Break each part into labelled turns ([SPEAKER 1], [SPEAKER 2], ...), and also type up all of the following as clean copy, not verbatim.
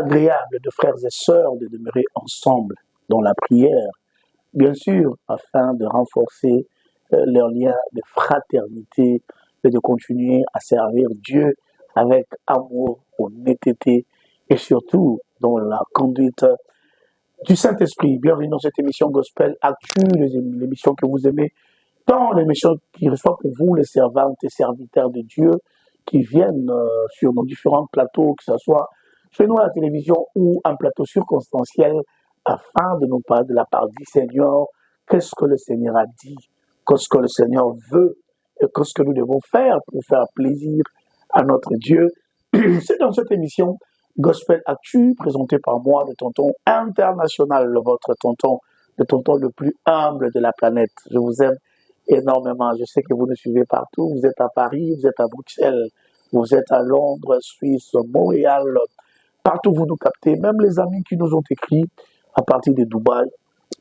[SPEAKER 1] agréable de frères et sœurs de demeurer ensemble dans la prière, bien sûr, afin de renforcer leurs liens de fraternité et de continuer à servir Dieu avec amour, honnêteté et surtout dans la conduite du Saint-Esprit. Bienvenue dans cette émission Gospel Actu, l'émission que vous aimez, tant l'émission qui reçoit pour vous les servantes et serviteurs de Dieu qui viennent sur nos différents plateaux, que ce soit chez nous à la télévision ou un plateau circonstanciel, afin de nous parler de la part du Seigneur, qu'est-ce que le Seigneur a dit, qu'est-ce que le Seigneur veut, et qu'est-ce que nous devons faire pour faire plaisir à notre Dieu. C'est dans cette émission Gospel Actu, présentée par moi, le tonton international, votre tonton, le tonton le plus humble de la planète. Je vous aime énormément. Je sais que vous nous suivez partout. Vous êtes à Paris, vous êtes à Bruxelles, vous êtes à Londres, Suisse, Montréal. Partout vous nous captez, même les amis qui nous ont écrit à partir de Dubaï,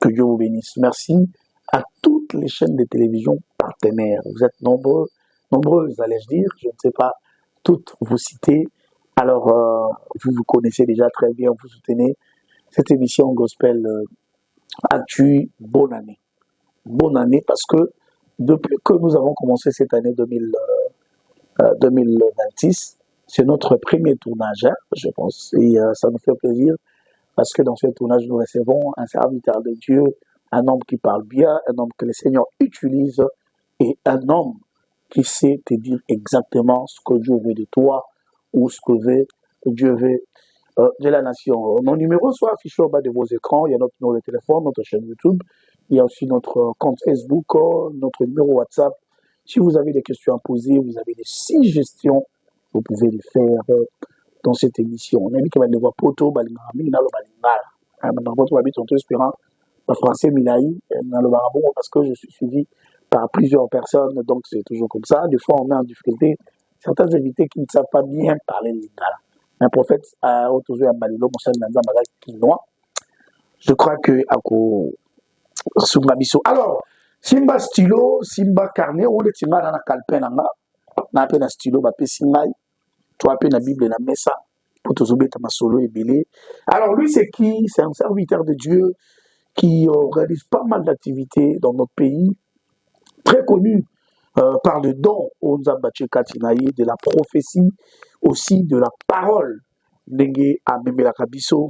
[SPEAKER 1] que Dieu vous bénisse. Merci à toutes les chaînes de télévision partenaires. Vous êtes nombreuses, allais-je dire, je ne sais pas toutes vous citer. Alors, vous connaissez déjà très bien, vous soutenez cette émission Gospel Actu. Bonne année. Bonne année parce que depuis que nous avons commencé cette année 2026, c'est notre premier tournage, hein, je pense, et ça nous fait plaisir parce que dans ce tournage, nous recevons un serviteur de Dieu, un homme qui parle bien, un homme que le Seigneur utilise et un homme qui sait te dire exactement ce que Dieu veut de toi ou ce que Dieu veut de la nation. Nos numéros sont affichés au bas de vos écrans. Il y a notre numéro de téléphone, notre chaîne YouTube. Il y a aussi notre compte Facebook, notre numéro WhatsApp. Si vous avez des questions à poser, vous avez des suggestions, vous pouvez les faire dans cette émission. On a dit que le voir poto, balingarami, na lo balingala. Maintenant, votre habit sont espérant, le français Milaï, na lo barabon, parce que je suis suivi par plusieurs personnes, donc c'est toujours comme ça. Des fois, on met en difficulté certains invités qui ne savent pas bien parler lingala. Un prophète a autorisé à Balilo, Moussa Nanzamala, Kinois. Je crois que à Sungabiso. Alors, Simba stylo, Simba carnet, on est dans la calpenanga, na peine stylo, bapé Simba, toi peine la Bible et la Messa, pour te soumettre ma solo et belé. Alors, lui, c'est qui? C'est un serviteur de Dieu qui réalise pas mal d'activités dans notre pays, très connu par le don aux Nzambache Katinaï, de la prophétie, aussi de la parole. Nenge a Memela Kabiso.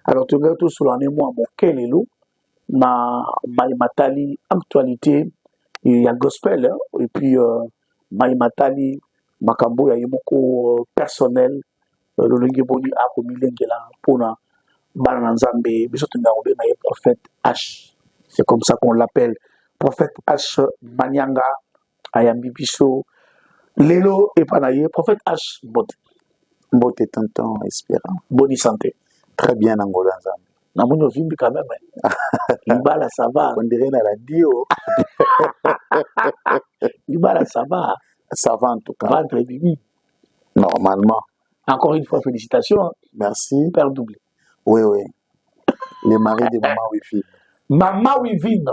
[SPEAKER 1] Alors, tu regardes tout sur l'année, moi, mon Kelelo, na Maïmatali, actualité, il y a gospel, hein, et puis Maïmatali, Makambo, il y a beaucoup personnel, le Lengeboni a commis l'engela pour na Balanzambe, mais surtout na prophète H. C'est comme ça qu'on l'appelle. Prophète H. Manyanga, Ayambi Biso, Lelo et Panaye, prophète H.
[SPEAKER 2] Bote tonton espérant.
[SPEAKER 1] Bonne santé.
[SPEAKER 2] Très bien, Angola Nzambe.
[SPEAKER 1] Na mon vimbi quand même. Libala, ça va.
[SPEAKER 2] On dirait la radio.
[SPEAKER 1] Libala, ça va.
[SPEAKER 2] Ça va en tout cas.
[SPEAKER 1] Ventre et bibi.
[SPEAKER 2] Normalement.
[SPEAKER 1] Encore une fois, félicitations.
[SPEAKER 2] Merci.
[SPEAKER 1] Père doublé.
[SPEAKER 2] Oui, oui. Le mari de Maman Wivine.
[SPEAKER 1] Maman Wivine.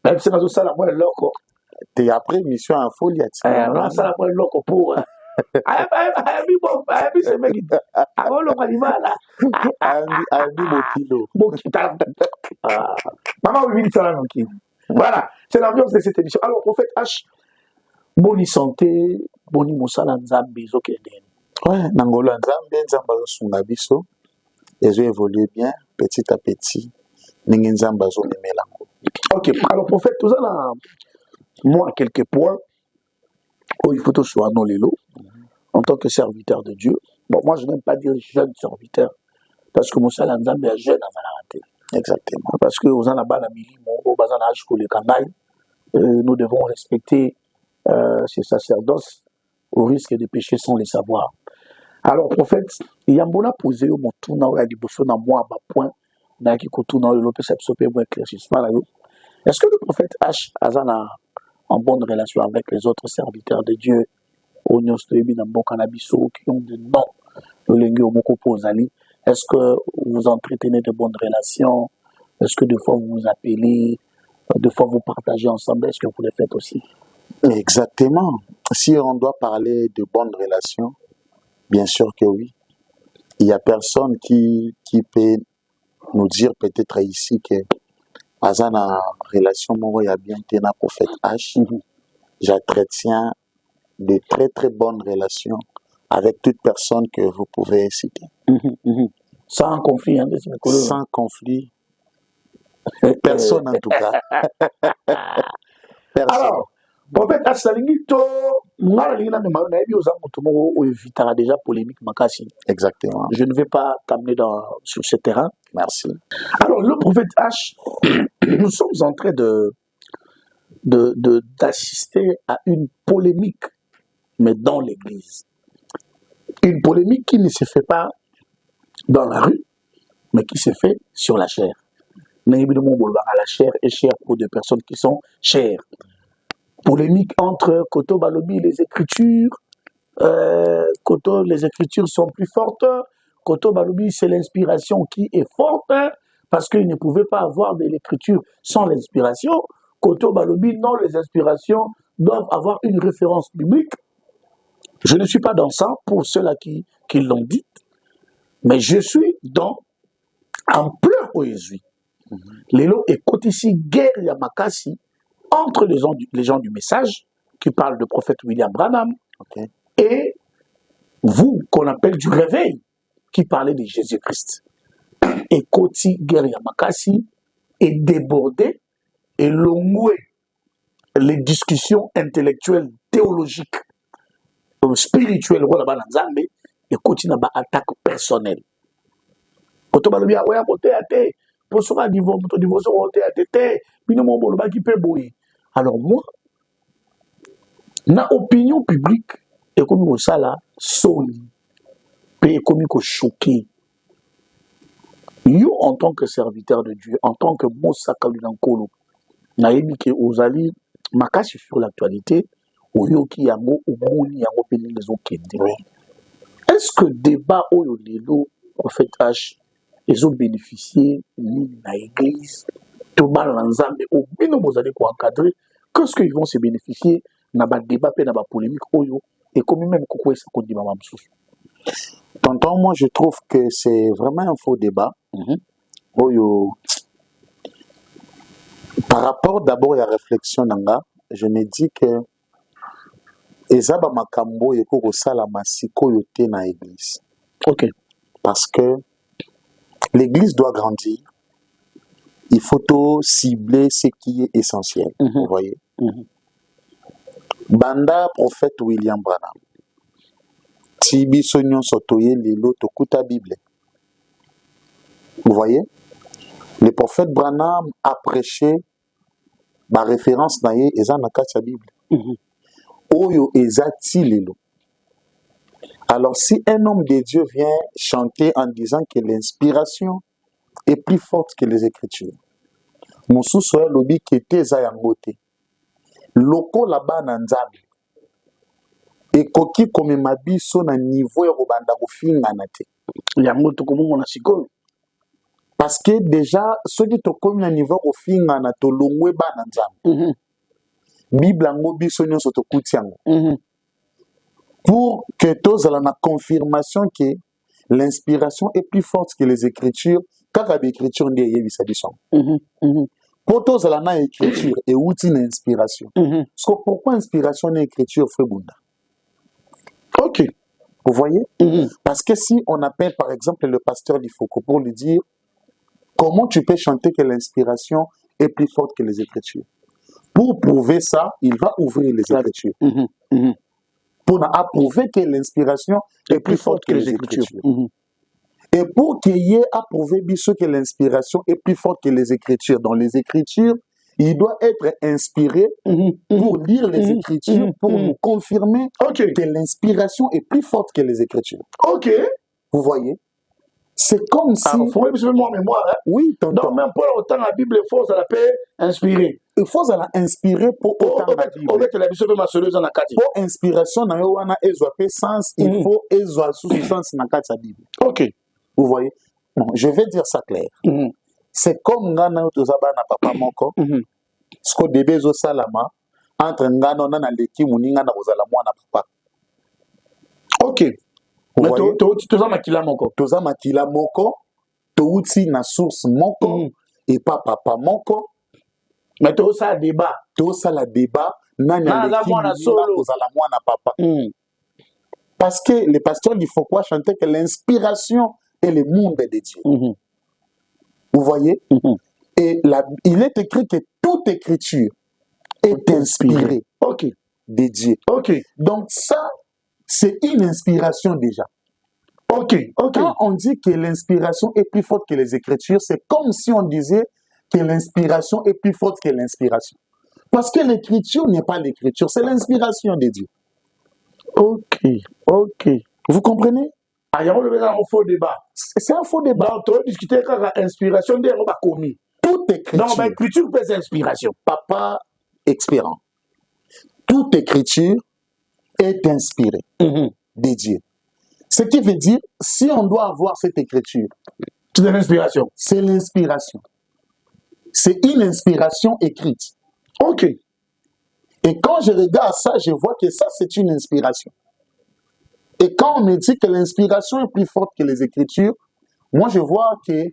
[SPEAKER 1] Même si c'est ça la moelle loco.
[SPEAKER 2] T'es après mission en folie.
[SPEAKER 1] Non, ça la moelle loco pour. Ayabi c'est mec. Avant le animal.
[SPEAKER 2] Ayabi Mokilo.
[SPEAKER 1] Maman Wivine, ça la qui. Voilà, c'est l'ambiance de cette émission. Alors, prophète H, boni santé, boni mosala nzambe ezokende.
[SPEAKER 2] Ouais, Nangola Nzambe, Nzamba Sungabiso. Ils ont évolué bien, petit à petit. Ningi Nzamba Zonemelango.
[SPEAKER 1] Ok, alors prophète, tout ça là, moi, quelques points. Oh, il faut tout soit non les lots, en tant que serviteur de Dieu. Bon, moi, je n'aime pas dire jeune serviteur, parce que Moussa Nzambe est jeune avant la rater.
[SPEAKER 2] Exactement.
[SPEAKER 1] Parce que aux Anaba, la Mili, au Bazanage, les Kanaï, nous devons respecter ces sacerdoces au risque de pécher sans les savoir. Alors, prophète, il y a un bon posé au tournant à Dibosso dans moi, à point, dans qui tourne le Lopez Absopé, moi, éclaircissement là. Est-ce que le prophète H a en bonne relation avec les autres serviteurs de Dieu, au Nyostoébi, dans bon Cannabiso, qui ont des noms, le Lengue au Moko Pozali? Est-ce que vous entretenez de bonnes relations? Est-ce que des fois vous vous appelez? Des fois vous partagez ensemble? Est-ce que vous le faites aussi?
[SPEAKER 2] Exactement. Si on doit parler de bonnes relations, bien sûr que oui. il y a personne qui peut nous dire peut-être ici que Azana relation moi il y a bien été na prophète H. J'entretiens de très très bonnes relations avec toute personne que vous pouvez citer.
[SPEAKER 1] Sans conflit, hein,
[SPEAKER 2] sans conflit. Personne en tout cas. Personne.
[SPEAKER 1] Alors, prophète Assalingito, déjà polémique makasi.
[SPEAKER 2] Exactement.
[SPEAKER 1] Je ne vais pas t'amener sur ce terrain.
[SPEAKER 2] Merci.
[SPEAKER 1] Alors, le prophète H, nous sommes en train d'assister à une polémique, mais dans l'église. Une polémique qui ne se fait pas dans la rue, mais qui se fait sur la chair. La chair est chère pour des personnes qui sont chères. Polémique entre Koto Balobi et les Écritures. Koto, les Écritures sont plus fortes. Koto Balobi, c'est l'inspiration qui est forte, parce qu'il ne pouvait pas avoir de l'écriture sans l'inspiration. Koto Balobi, non, les inspirations doivent avoir une référence biblique. Je ne suis pas dans ça pour ceux-là qui l'ont dit, mais je suis en plein Oezui. Lélo et ici guerre Yamakasi entre les gens du message qui parlent de prophète William Branham et vous qu'on appelle du réveil qui parlait de Jésus-Christ. Et Koti guerre Yamakasi est débordé et l'ongoué les discussions intellectuelles, théologiques, spirituelles, et continue à attaque personnelle. Alors moi, na opinion publique, et comme ça là, soni, et comme choqué. Yo en tant que serviteur de Dieu, en tant que Moussa Kalinankolo, naïmi ke ozali makasi sur l'actualité, oyoki yango omoni yango peni les okende. Est-ce que débat oyo lelo prophète H ils ont bénéficié de l'église, tout le monde a encadrer, qu'est-ce qu'ils vont se bénéficier dans le débat et dans la polémique, et comme même ça dit maman.
[SPEAKER 2] Tonton, moi je trouve que c'est vraiment un faux débat. Par rapport d'abord à la réflexion, je me dis que Ezaba Makambo et Kogosala Masiko yote na l'église.
[SPEAKER 1] Ok.
[SPEAKER 2] Parce que l'église doit grandir. Il faut tout cibler ce qui est essentiel. Vous voyez. Banda prophète William Branham. Tibi Sonyon Sotoye Lilo Tokuta Bible. Vous voyez. Le prophète Branham a prêché ma référence naye eza na kati ya Bible. Oyo ezati lelo. Alors si un homme de Dieu vient chanter en disant que l'inspiration est plus forte que les Écritures, Moussou soya lobi kete za yangote. Loko là-bas na nzambe. Et koki comme mabiso na niveau ya kobanda kofinga na te.
[SPEAKER 1] Yangoto komo na sikoyo.
[SPEAKER 2] Parce que déjà ceux qui te comme na niveau kofinga na to longwe ba na nzambe. Bible ngo biso nyonso to kuti yango. Pour que tous aient la confirmation que l'inspiration est plus forte que les Écritures, car l'écriture n'est pas l'écriture. Pour tous aient la écriture et outil l'inspiration. Pourquoi inspiration n'est écriture fait bunda?
[SPEAKER 1] Ok.
[SPEAKER 2] Vous voyez? Parce que si on appelle par exemple le pasteur d'Ifoko pour lui dire comment tu peux chanter que l'inspiration est plus forte que les Écritures. Pour prouver ça, il va ouvrir les Écritures. Pour approuver que l'inspiration est plus forte que les Écritures. Et pour qu'il y ait approuvé que l'inspiration est plus forte que les Écritures, dans les Écritures, il doit être inspiré pour lire les Écritures, pour nous confirmer que l'inspiration est plus forte que les Écritures.
[SPEAKER 1] Ok.
[SPEAKER 2] Vous voyez? C'est comme si...
[SPEAKER 1] Il faut même moi mémoire.
[SPEAKER 2] Oui, tonton.
[SPEAKER 1] Donc même pas autant la Bible est force, elle peut inspirer.
[SPEAKER 2] Il faut la inspirer pour autant la Bible. Pour inspiration, sens, il faut sous sens na la Bible.
[SPEAKER 1] Ok.
[SPEAKER 2] Vous voyez? Bon, je vais dire ça clair. C'est comme ngana tozaba na papa moko. Ce que bébé zo salama entre ngano na leki muninga na kozala mwana papa.
[SPEAKER 1] Ok. Mais toza makila moko.
[SPEAKER 2] Toza makila moko, touti na source moko, et pas papa moko.
[SPEAKER 1] Mais toza la débat.
[SPEAKER 2] Toza la débat, nani
[SPEAKER 1] la solo.
[SPEAKER 2] Toza la moine papa. Parce que le pasteur dit faut quoi chanter que l'inspiration est le monde de Dieu. Vous voyez? Et il est écrit que toute écriture est inspirée de Dieu. Donc ça, c'est une inspiration déjà. Quand on dit que l'inspiration est plus forte que les écritures, c'est comme si on disait que l'inspiration est plus forte que l'inspiration. Parce que l'écriture n'est pas l'écriture, c'est l'inspiration de Dieu. Vous comprenez?
[SPEAKER 1] Il y a un faux débat.
[SPEAKER 2] C'est un faux débat.
[SPEAKER 1] Donc, tu as discuté avec l'inspiration de commis.
[SPEAKER 2] Toute écriture.
[SPEAKER 1] Non, mais l'écriture peut être inspiration.
[SPEAKER 2] Papa expirant. Toute écriture est inspirée de Dieu. Ce qui veut dire, si on doit avoir cette écriture,
[SPEAKER 1] c'est l'inspiration.
[SPEAKER 2] C'est l'inspiration. C'est une inspiration écrite. Et quand je regarde ça, je vois que ça, c'est une inspiration. Et quand on me dit que l'inspiration est plus forte que les écritures, moi, je vois que,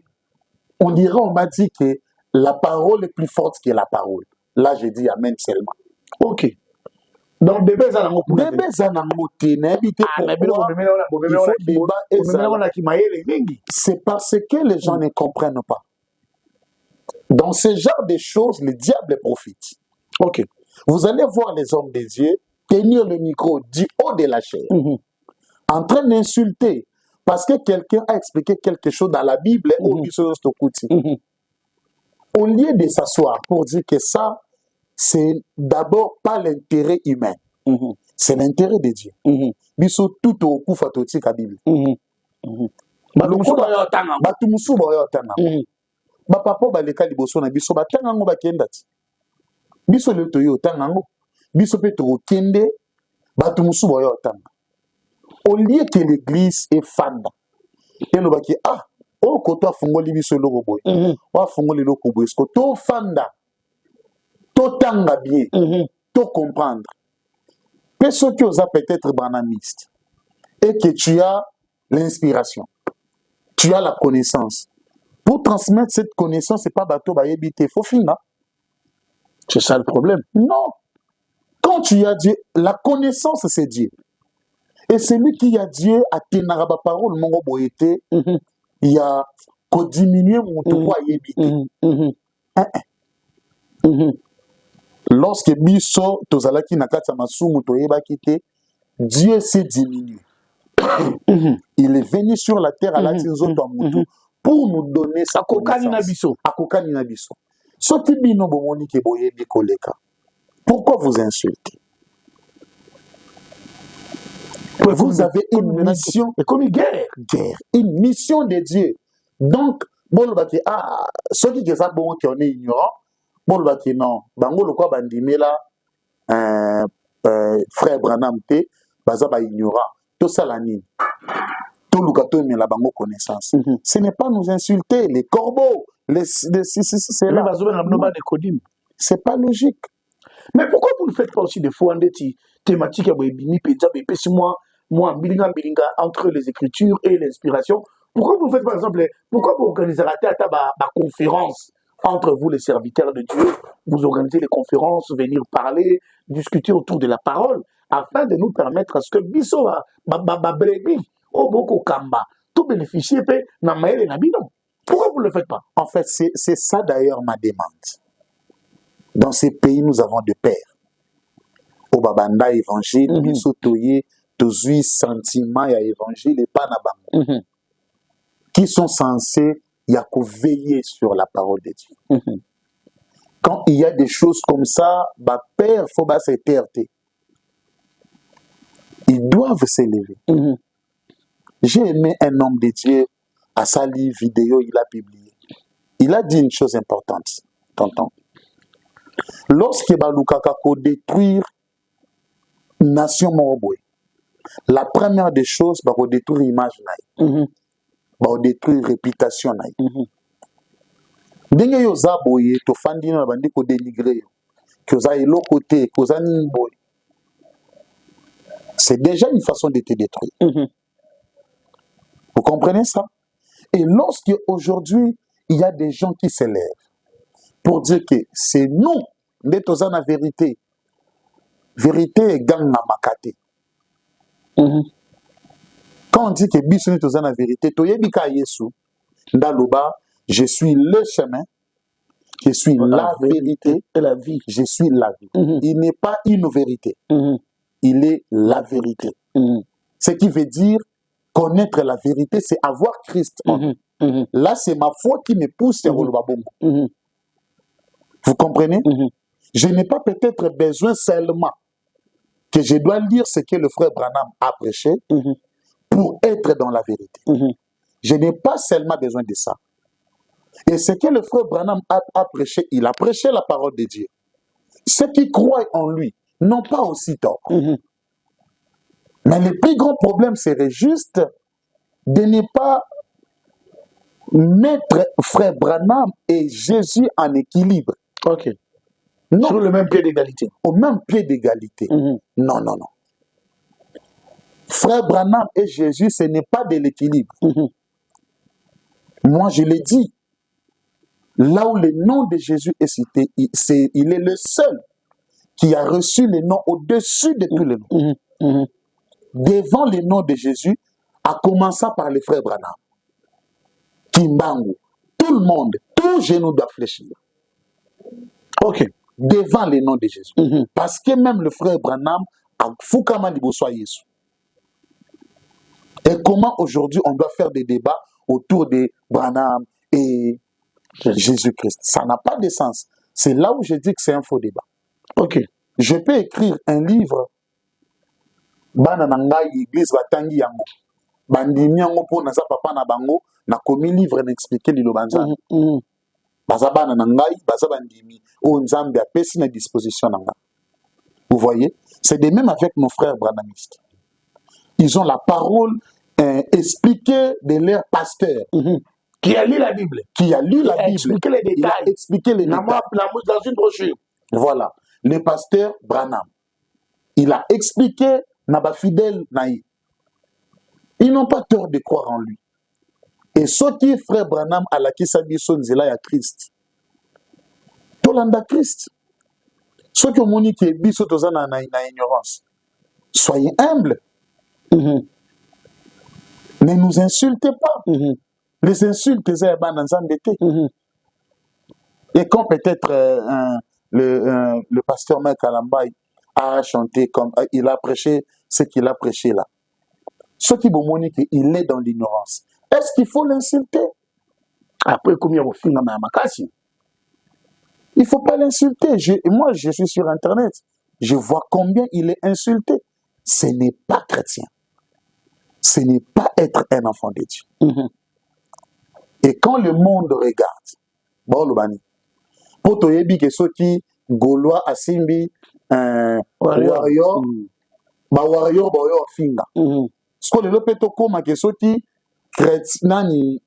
[SPEAKER 2] on dirait, on m'a dit que la parole est plus forte que la parole. Là, je dis Amen seulement.
[SPEAKER 1] Donc, bébé zanango
[SPEAKER 2] c'est parce que les gens ne comprennent pas. Dans ce genre de choses, le diable profite. Vous allez voir les hommes de Dieu tenir le micro du haut de la chair, en train d'insulter, parce que quelqu'un a expliqué quelque chose dans la Bible, au lieu de s'asseoir pour dire que ça, c'est d'abord pas l'intérêt humain, c'est l'intérêt de Dieu. Biso tout au coup fatoti ka Bible. Batumusu ba yo tanga. Ba papa ba leka liboso na biso ba tanga ngo ba kenda ti. Biso le toyo tanga ngo. Biso pe to kende batumusu ba yo tanga. Au lieu que l'église est fanda. Et le baki o koto afungoli biso loko boy. Wa fungoli loko boy. Sko to fanda. To tanga bien. To comprendre. Ce qui osa peut-être banamiste et que tu as l'inspiration, tu as la connaissance. Pour transmettre cette connaissance, c'est pas bateau ba yebite, faut finir.
[SPEAKER 1] C'est ça le problème.
[SPEAKER 2] Non. Quand tu as Dieu, la connaissance c'est Dieu. Et celui qui a Dieu a tenaraba parole mon boyete, il y a qu'au diminuer mon toit yebite. Lorsque biso tozalaki nakata masumu toyeba kite, Dieu s'est diminué. Il est venu sur la terre à la tinzoto amutu pour nous donner sa connaissance. Akokani na biso. Soki bino bomoni ke boyebi koleka. Pourquoi vous insultez? Vous avez une mission,
[SPEAKER 1] comme une guerre,
[SPEAKER 2] une mission de Dieu. Donc, bon baki soki ke sa bon qui on est ignorant. Bon, non, bango le quoi bandimela frère Branham te baza ba ignorant tout ça la nini tout le gâteau mais la bango connaissance. Ce n'est pas nous insulter les corbeaux c'est là c'est pas logique.
[SPEAKER 1] Mais pourquoi vous ne faites pas aussi des fois des thématiques à bini peza bepesi moi bilinga entre les écritures et l'inspiration? Pourquoi vous faites par exemple pourquoi vous organisez la conférence entre vous les serviteurs de Dieu, vous organisez des conférences, venir parler, discuter autour de la parole, afin de nous permettre à ce que biso brebi au boko kamba tout bénéficier pe na maele na bino. Pourquoi vous ne le faites pas?
[SPEAKER 2] En fait, c'est ça d'ailleurs ma demande. Dans ces pays, nous avons des pères. Au babanda évangile, biso toye tozui sentiment ya évangile et pas na bango. Qui sont censés il y a qu'à veiller sur la parole de Dieu. Quand il y a des choses comme ça, bah père, faut pas s'éterter. Ils doivent s'élever. J'ai aimé un homme de Dieu à sa livre vidéo, il a publié. Il a dit une chose importante, tonton. Lorsque Balukaka ko détruire nation Moroboué, la première des choses, bah ko détruire l'image naïe. Ba détruire réputation na yo. Ndenge yo za boye to fandi na bandi ko dénigrer yo. Que za elo côté, que za ni boye. C'est déjà une façon de te détruire. Vous comprenez ça? Et lorsque aujourd'hui, il y a des gens qui s'élèvent pour dire que c'est nous, nous la vérité. Vérité est gang na makate. Quand on dit que biso nous la vérité, toyebika Yesu, ndaloba, je suis le chemin, je suis la vérité
[SPEAKER 1] et la vie.
[SPEAKER 2] Je suis la vie. Il n'est pas une vérité. Il est la vérité. Ce qui veut dire connaître la vérité, c'est avoir Christ en nous. Là, c'est ma foi qui me pousse à Vous comprenez? Je n'ai pas peut-être besoin seulement que je dois lire ce que le frère Branham a prêché pour être dans la vérité. Je n'ai pas seulement besoin de ça. Et ce que le frère Branham a prêché, il a prêché la parole de Dieu. Ceux qui croient en lui n'ont pas aussi tort. Mais le plus grand problème serait juste de ne pas mettre frère Branham et Jésus en équilibre.
[SPEAKER 1] Ok.
[SPEAKER 2] Non.
[SPEAKER 1] Sur le même pied d'égalité.
[SPEAKER 2] Au même pied d'égalité. Non, non, non. Frère Branham et Jésus, ce n'est pas de l'équilibre. Moi, je l'ai dit. Là où le nom de Jésus est cité, il est le seul qui a reçu le nom au-dessus de tous les noms. Devant le nom de Jésus, en commençant par le frère Branham, Kimbangu, tout le monde, tout genou doit fléchir. Ok. Devant le nom de Jésus. Parce que même le frère Branham a Fukama Liboso Yesu. Et comment aujourd'hui on doit faire des débats autour de Branham et Jésus-Christ? Ça n'a pas de sens. C'est là où je dis que c'est un faux débat. Ok. Je peux écrire un livre. Bana nangai église batangi yango. Bandimi yango po naza papa na bango na komi livre n'expliquer lilo banzana. Baza bana nangai baza bandimi o nzambe apesi na disposition nanga. Vous voyez? C'est de même avec nos frères branhamistes. Ils ont la parole expliquée de leur pasteur.
[SPEAKER 1] Qui a lu la Bible.
[SPEAKER 2] Qui a lu la Bible.
[SPEAKER 1] Expliqué les détails.
[SPEAKER 2] Il a expliqué les détails.
[SPEAKER 1] Dans une brochure.
[SPEAKER 2] Voilà. Le pasteur Branham. Il a expliqué Naba fidèle naï. Ils n'ont pas tort de croire en lui. Et ce qui est frère Branham à la Kisabiso Nzela ya Christ. Tolanda Christ. Ce qui ont dit que biso tozana na ignorance. Soyez humbles. Ne nous insultez pas. Les insultes, et quand peut-être le pasteur Mike Kalambay a chanté comme il a prêché ce qu'il a prêché là, ce qui vous montre qu'il est dans l'ignorance, est-ce qu'il faut l'insulter?
[SPEAKER 1] Après, combien vous filmez à Makassi?
[SPEAKER 2] Il ne faut pas l'insulter. Moi, je suis sur Internet. Je vois combien il est insulté. Ce n'est pas chrétien. Ce n'est pas être un enfant de Dieu. Et quand le monde regarde, bon, le bani, pour te dire que ceux qui Gaulois a simbi warrior, ba warrior finga. Ce que le peut comme que ceux qui chrétiens ni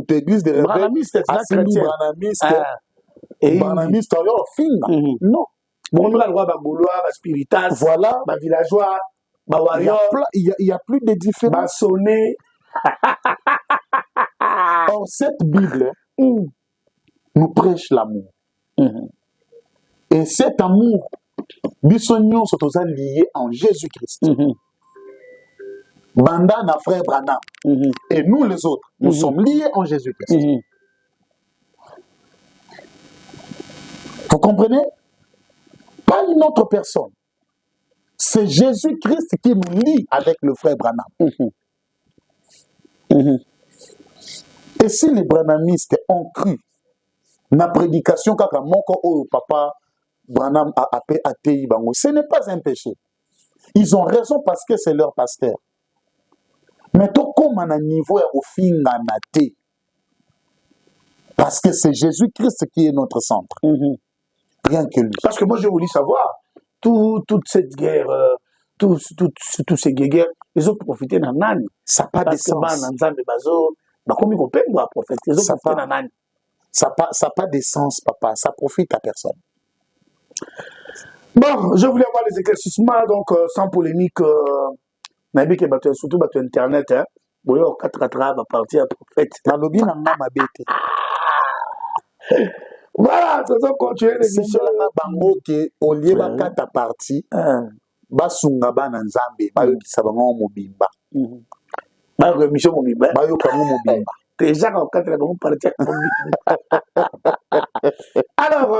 [SPEAKER 2] église de
[SPEAKER 1] branamiste,
[SPEAKER 2] branamiste finga. Non.
[SPEAKER 1] Bon, on a le droit à Gaulois, à Spiritas,
[SPEAKER 2] voilà,
[SPEAKER 1] à villageois, à warrior.
[SPEAKER 2] Il y a plus de différence.
[SPEAKER 1] À sonner.
[SPEAKER 2] Or, cette Bible nous prêche l'amour. Et cet amour, Bissonion sont liés en Jésus-Christ. Banda na frère Branham. Et nous les autres, nous sommes liés en Jésus-Christ. Vous comprenez? Pas une autre personne. C'est Jésus-Christ qui nous lie avec le frère Branham. Et si les branhamistes ont cru na prédication kaka moko o papa Branham a appelé atei bango, ce n'est pas un péché. Ils ont raison parce que c'est leur pasteur. Mais tout comme à un niveau au fin nate, parce que c'est Jésus-Christ qui est notre centre. Rien que lui.
[SPEAKER 1] Parce que moi je voulais savoir toute cette guerre, tous ces guerres, ils ont profité d'un âne.
[SPEAKER 2] Ça n'a pas de sens. Ça n'a pas de sens, papa. Ça profite à personne.
[SPEAKER 1] Bon, je voulais avoir les éclaircissements, donc sans polémique, surtout sur Internet. Hein. boyo 4 va partir à prophète.
[SPEAKER 2] Nalobi na nga mabete.
[SPEAKER 1] Voilà, ça va continuer l'émission.
[SPEAKER 2] Bango ke olie ba kata parti. Basunga bana nzambe bayokisa bango mobimba.
[SPEAKER 1] Ba émission mobimba.
[SPEAKER 2] Bayoka mobimba.
[SPEAKER 1] Déjà quand 4 va partir alors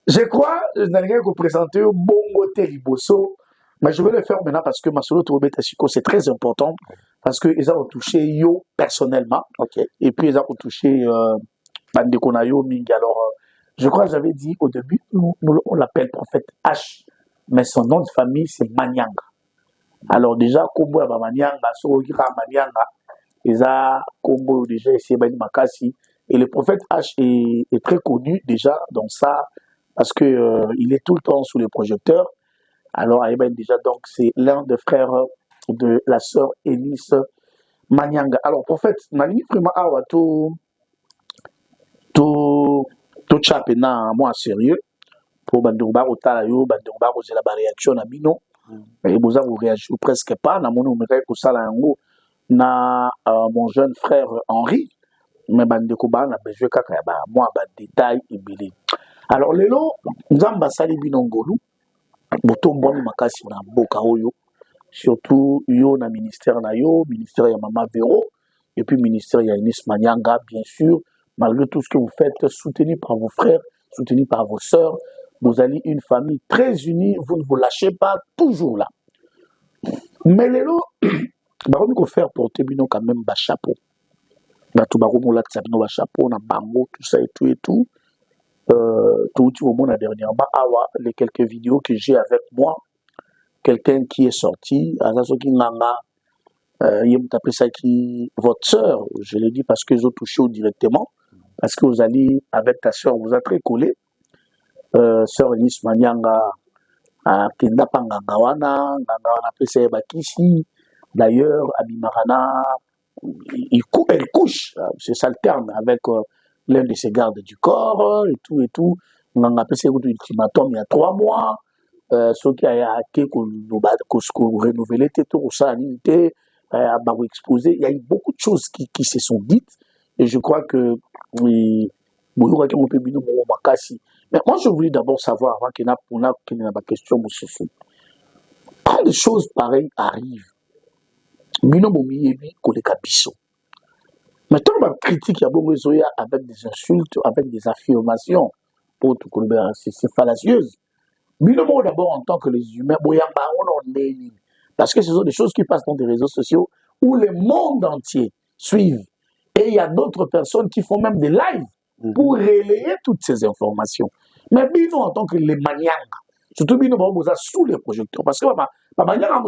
[SPEAKER 1] je crois, je n'ai rien que présenter Bongo Teriboso, mais je vais le faire maintenant parce que Masolo Tourobeta Chico, c'est très important, parce qu'ils ont touché Yo personnellement, et puis ils ont touché Bandekonayo Ming. Alors, je crois que j'avais dit au début, on l'appelle prophète H, mais son nom de famille, c'est Manyanga. Alors déjà, Kombo ya Manyanga, Sorokira Manyanga, ils ont Kombo déjà essayé Bani Makasi, et le prophète H est très connu déjà dans ça, parce que il est tout le temps sous les projecteurs. Alors, déjà, donc, c'est l'un des frères de la sœur Eunice Manyanga. Alors, prophète, Nani vraiment awa to chapena moi sérieux pour bandouba otalayo bandouba kozela ba réaction na bino et boza vous réagir presque pas na mono me ko sala yango na mon jeune frère Henri mais bandeko ba na besoin kaka ba moi ba détail ebele. Alors lelo nzamba sali bino ngolu botomboni makasi na boka oyo surtout yo na ministère na yo ministère ya Mama Véro et puis ministère ya Eunice Manyanga bien sûr, malgré tout ce que vous faites, soutenu par vos frères, soutenu par vos sœurs, vous allez une famille très unie, vous ne vous lâchez pas, toujours là. Mais lelo baromi ko faire porter bino quand même ba chapeau. Batu baromo la tsabino ba chapeau na bango tout ça et tout. Tout au monde dernièrement awa les quelques vidéos que j'ai avec moi, quelqu'un qui est sorti azasoki nganga yem tapé ça qui votre sœur, je l'ai dit parce que ils ont touché directement, parce que vous allez avec ta sœur, vous êtes très collés, sœur Eunice Manyanga kenda panganga wana pesa bakisi d'ailleurs Abimarana elle couche, c'est ça le terme, avec l'un de ses gardes du corps et tout nganga pesa ultimatum il y a 3 mois ce qui a été renouvelé tout ça unité exposé, il y a eu beaucoup de choses qui se sont dites et je crois que mais moi je voulais d'abord savoir avant qu'il y ait une question quand des choses pareilles arrivent mais tant que critique avec des insultes, avec des affirmations c'est fallacieuse. D'abord en tant que les humains parce que ce sont des choses qui passent dans des réseaux sociaux où le monde entier suivent. Et il y a d'autres personnes qui font même des lives pour relayer toutes ces informations. Mais Bino, en tant que les Manyanga, surtout Bino, on vous a sous les projecteurs. Parce que Manyanga,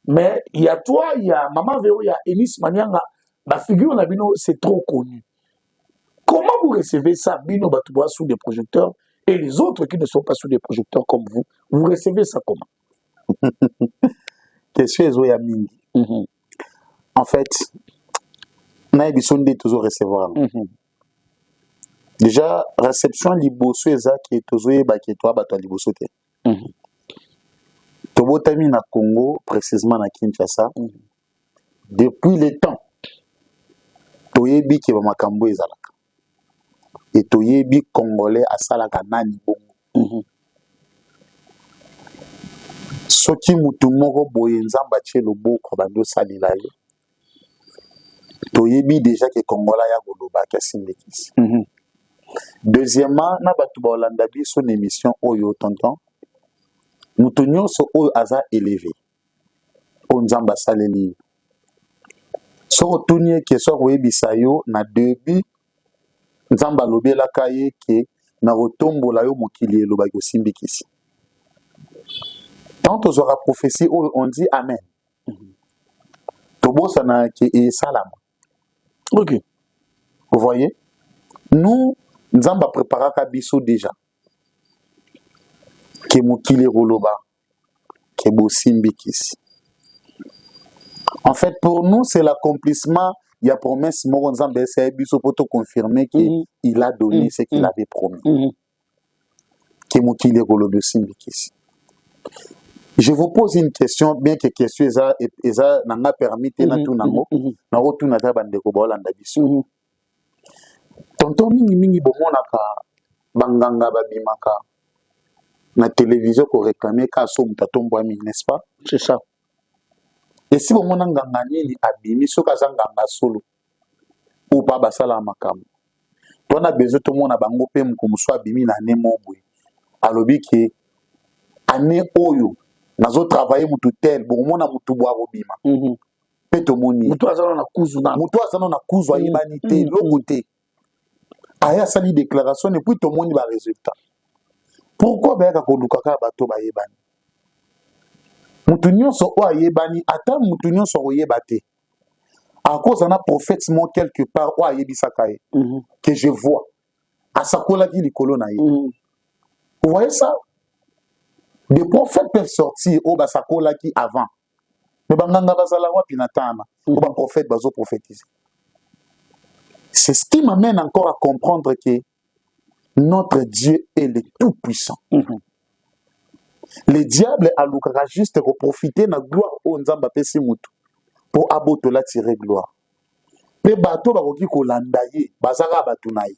[SPEAKER 1] mais il y a toi, il y a Maman Véro, il y a Eunice Manyanga. La figure de Bino, c'est trop connu. Comment vous recevez ça, Bino, Batouba, sous des projecteurs, et les autres qui ne sont pas sous des projecteurs comme vous recevez ça comment?
[SPEAKER 2] Question est mingi. En fait, naïbi sonde toujours recevoir. Déjà réception liboso eza qui est toujours ba qui toi ba toi liboso te. Tobotami na Congo précisément na Kinshasa. Depuis le temps toyebi ke ba makambo ezalaka. Et toyebi congolais asalaka nani bongo. Soki mutu moko boye nzamba tie loboko bando salila ye toyebi déjà que congolais ya goloba ka sindekisi. Deuxièmement na batu ba Holanda biso na émission oyo tonton mutu nyonso oyo aza élevé o nzamba saleli so tourner que so oyebisa yo na début nzamba lobelaka ye ke na rotombola yo mokili eloba ko simbikisi. Tant aux aura prophétie, on dit Amen. Tobo sana qui est salam.
[SPEAKER 1] Ok.
[SPEAKER 2] Vous voyez? Nous, nous avons préparé Kabiso déjà. Qui est Mokile Roloba. Qui est Bosimbikis. En fait, pour nous, c'est l'accomplissement. Il y a promesse, Moron Zambé, c'est Biso pour te confirmer qu'il a donné ce qu'il avait promis. Qui est Mokile Roloba Simbikis. Je vous pose une question, bien que question eza nanga permis te na tout nango, na ro tout na ta bandeko bolanda biso. Tonton mingi bomonaka banganga babimaka na télévision ko réclamer ka so mutatombwami, n'est-ce pas?
[SPEAKER 1] C'est ça.
[SPEAKER 2] Et si bomona nganga nini abimi soka za nganga solo ou pas basala makambo. Tona bezo to mona bango pe mukumuswa abimi na ne mobwe. Alobi ke ane oyo nazo travailler mutu tel bomona mutu bwa bobima. Pe to moni
[SPEAKER 1] mutu azana na kuzu
[SPEAKER 2] na kuzu ayibani te loko te. Aya sali déclaration et puis to moni ba résultat. Pourquoi bayaka kolukaka bato bayebani? Mutu nyonso o ayebani ata mutu nyonso oyeba te. À cause d'un prophète mon quelque part o ayebisaka ye que je vois asakola ki likolo na ye. Vous voyez ça? Des prophètes peuvent sortir au basakola ki avant. Mais banganga bazala wapi na tama o ba prophète bazo prophétiser. C'est ce qui m'amène encore à comprendre que notre Dieu est le tout-puissant. Le diable a l'occasion juste de profiter de la gloire au Nzamba pesi mutu pour abotola tirer gloire. Pe bato bakoki kolanda ye bazaka bato na ye.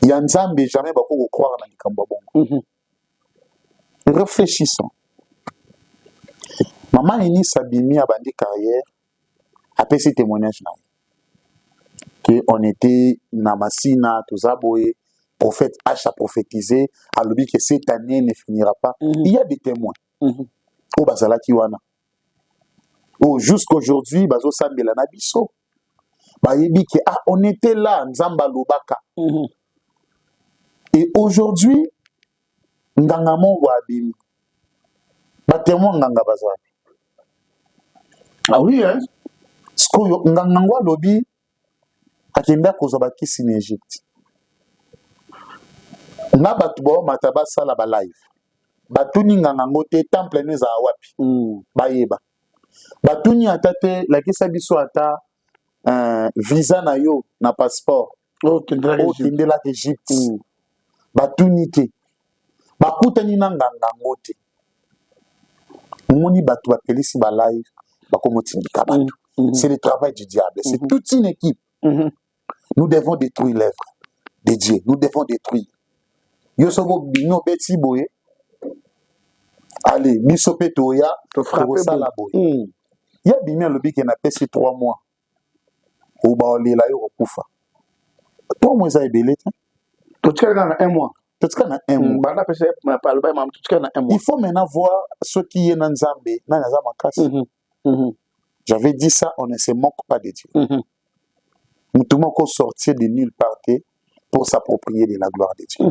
[SPEAKER 2] Ya Nzambe jamais bako croire na likambo bongo. Réfléchissons. Maman ini Sabimi a bandi carrière a pesi témoignage na que on était namasina tozaboé. Prophète H a prophétisé, a dit que cette année ne finira pas. Il y a des témoins. Au Bazala Kiwana. Oh, jusqu'aujourd'hui, Bazo Sambela Nabiso. Bayebi que on était là, Nzamba Lobaka. Et aujourd'hui, Ngangamon Wabimi. Ba témoin Nganga Bazala.
[SPEAKER 1] Ah oui, hein?
[SPEAKER 2] Skoyo Ngangangwa Lobi akenda kozabaki sin Égypte. Na batu bo mataba sala ba live batuni nganga ngote temple neza wapi bayeba batuni atate la kisa biso ata visa na yo na passeport tindela Égypte batuni te bakutani na nganga ngote moni batu bapelisi ba live bakomotindika batu. C'est le travail du diable, c'est toute une équipe. Nous devons détruire l'œuvre de Dieu, nous devons détruire. Yosobo bino beti boye. Allez, misope toya
[SPEAKER 1] to frapper
[SPEAKER 2] la boye. Ya bimia lobi ke na pesi 3 mois. Ou ba olela yo okufa. 3 mois za ebele te.
[SPEAKER 1] To tika na 1 mois.
[SPEAKER 2] To tika na 1 mois.
[SPEAKER 1] Ba na pesi ma palba mam to tika na 1 mois.
[SPEAKER 2] Il faut maintenant voir ce qui est dans Nzambe, na za makasi. J'avais dit ça, on ne se moque pas de Dieu. Nous devons encore sortir de nulle part pour s'approprier de la gloire de Dieu.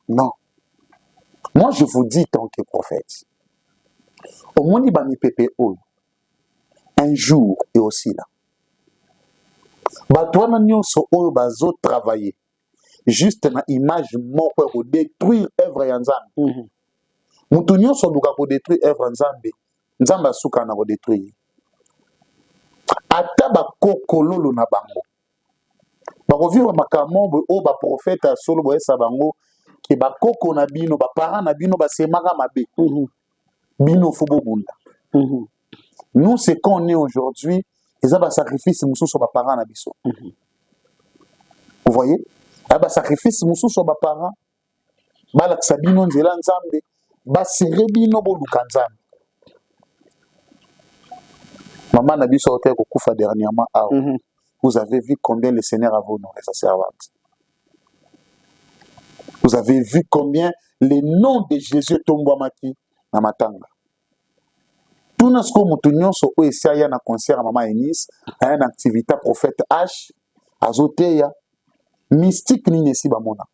[SPEAKER 2] Non. Moi, je vous dis, tant que prophète, au moins, un jour et aussi là. Batouana nyonso oyo bazo travailler juste na image moko pour détruire œuvre ya Nzambe. Mutu nyonso luka ko détruire œuvre Nzambe. Nzambe asuka na ko détruire. Ata bakokololo na bango. Bakovivre makambo o ba prophète solo boyesa bango ke bakoko na bino ba parents na bino ba semaka mabe. Bino fobo bunda. Nous ce qu'on est aujourd'hui, ils ont sacrifice mususu sur ba parents na biso. Vous voyez? Ba sacrifice mususu sur ba parents. Ba la sabino nzela Nzambe, ba sere bino boluka Nzambe. Maman na biso hotel kokufa dernièrement. Vous avez vu combien le Seigneur a honoré sa servante. Vous avez vu combien le nom de Jésus tombamaki na matanga. Tout ce que mutu nyonso o esaya na concert Maman Eunice, aya na activité prophète H, azoteya mystique ni nesi bamona.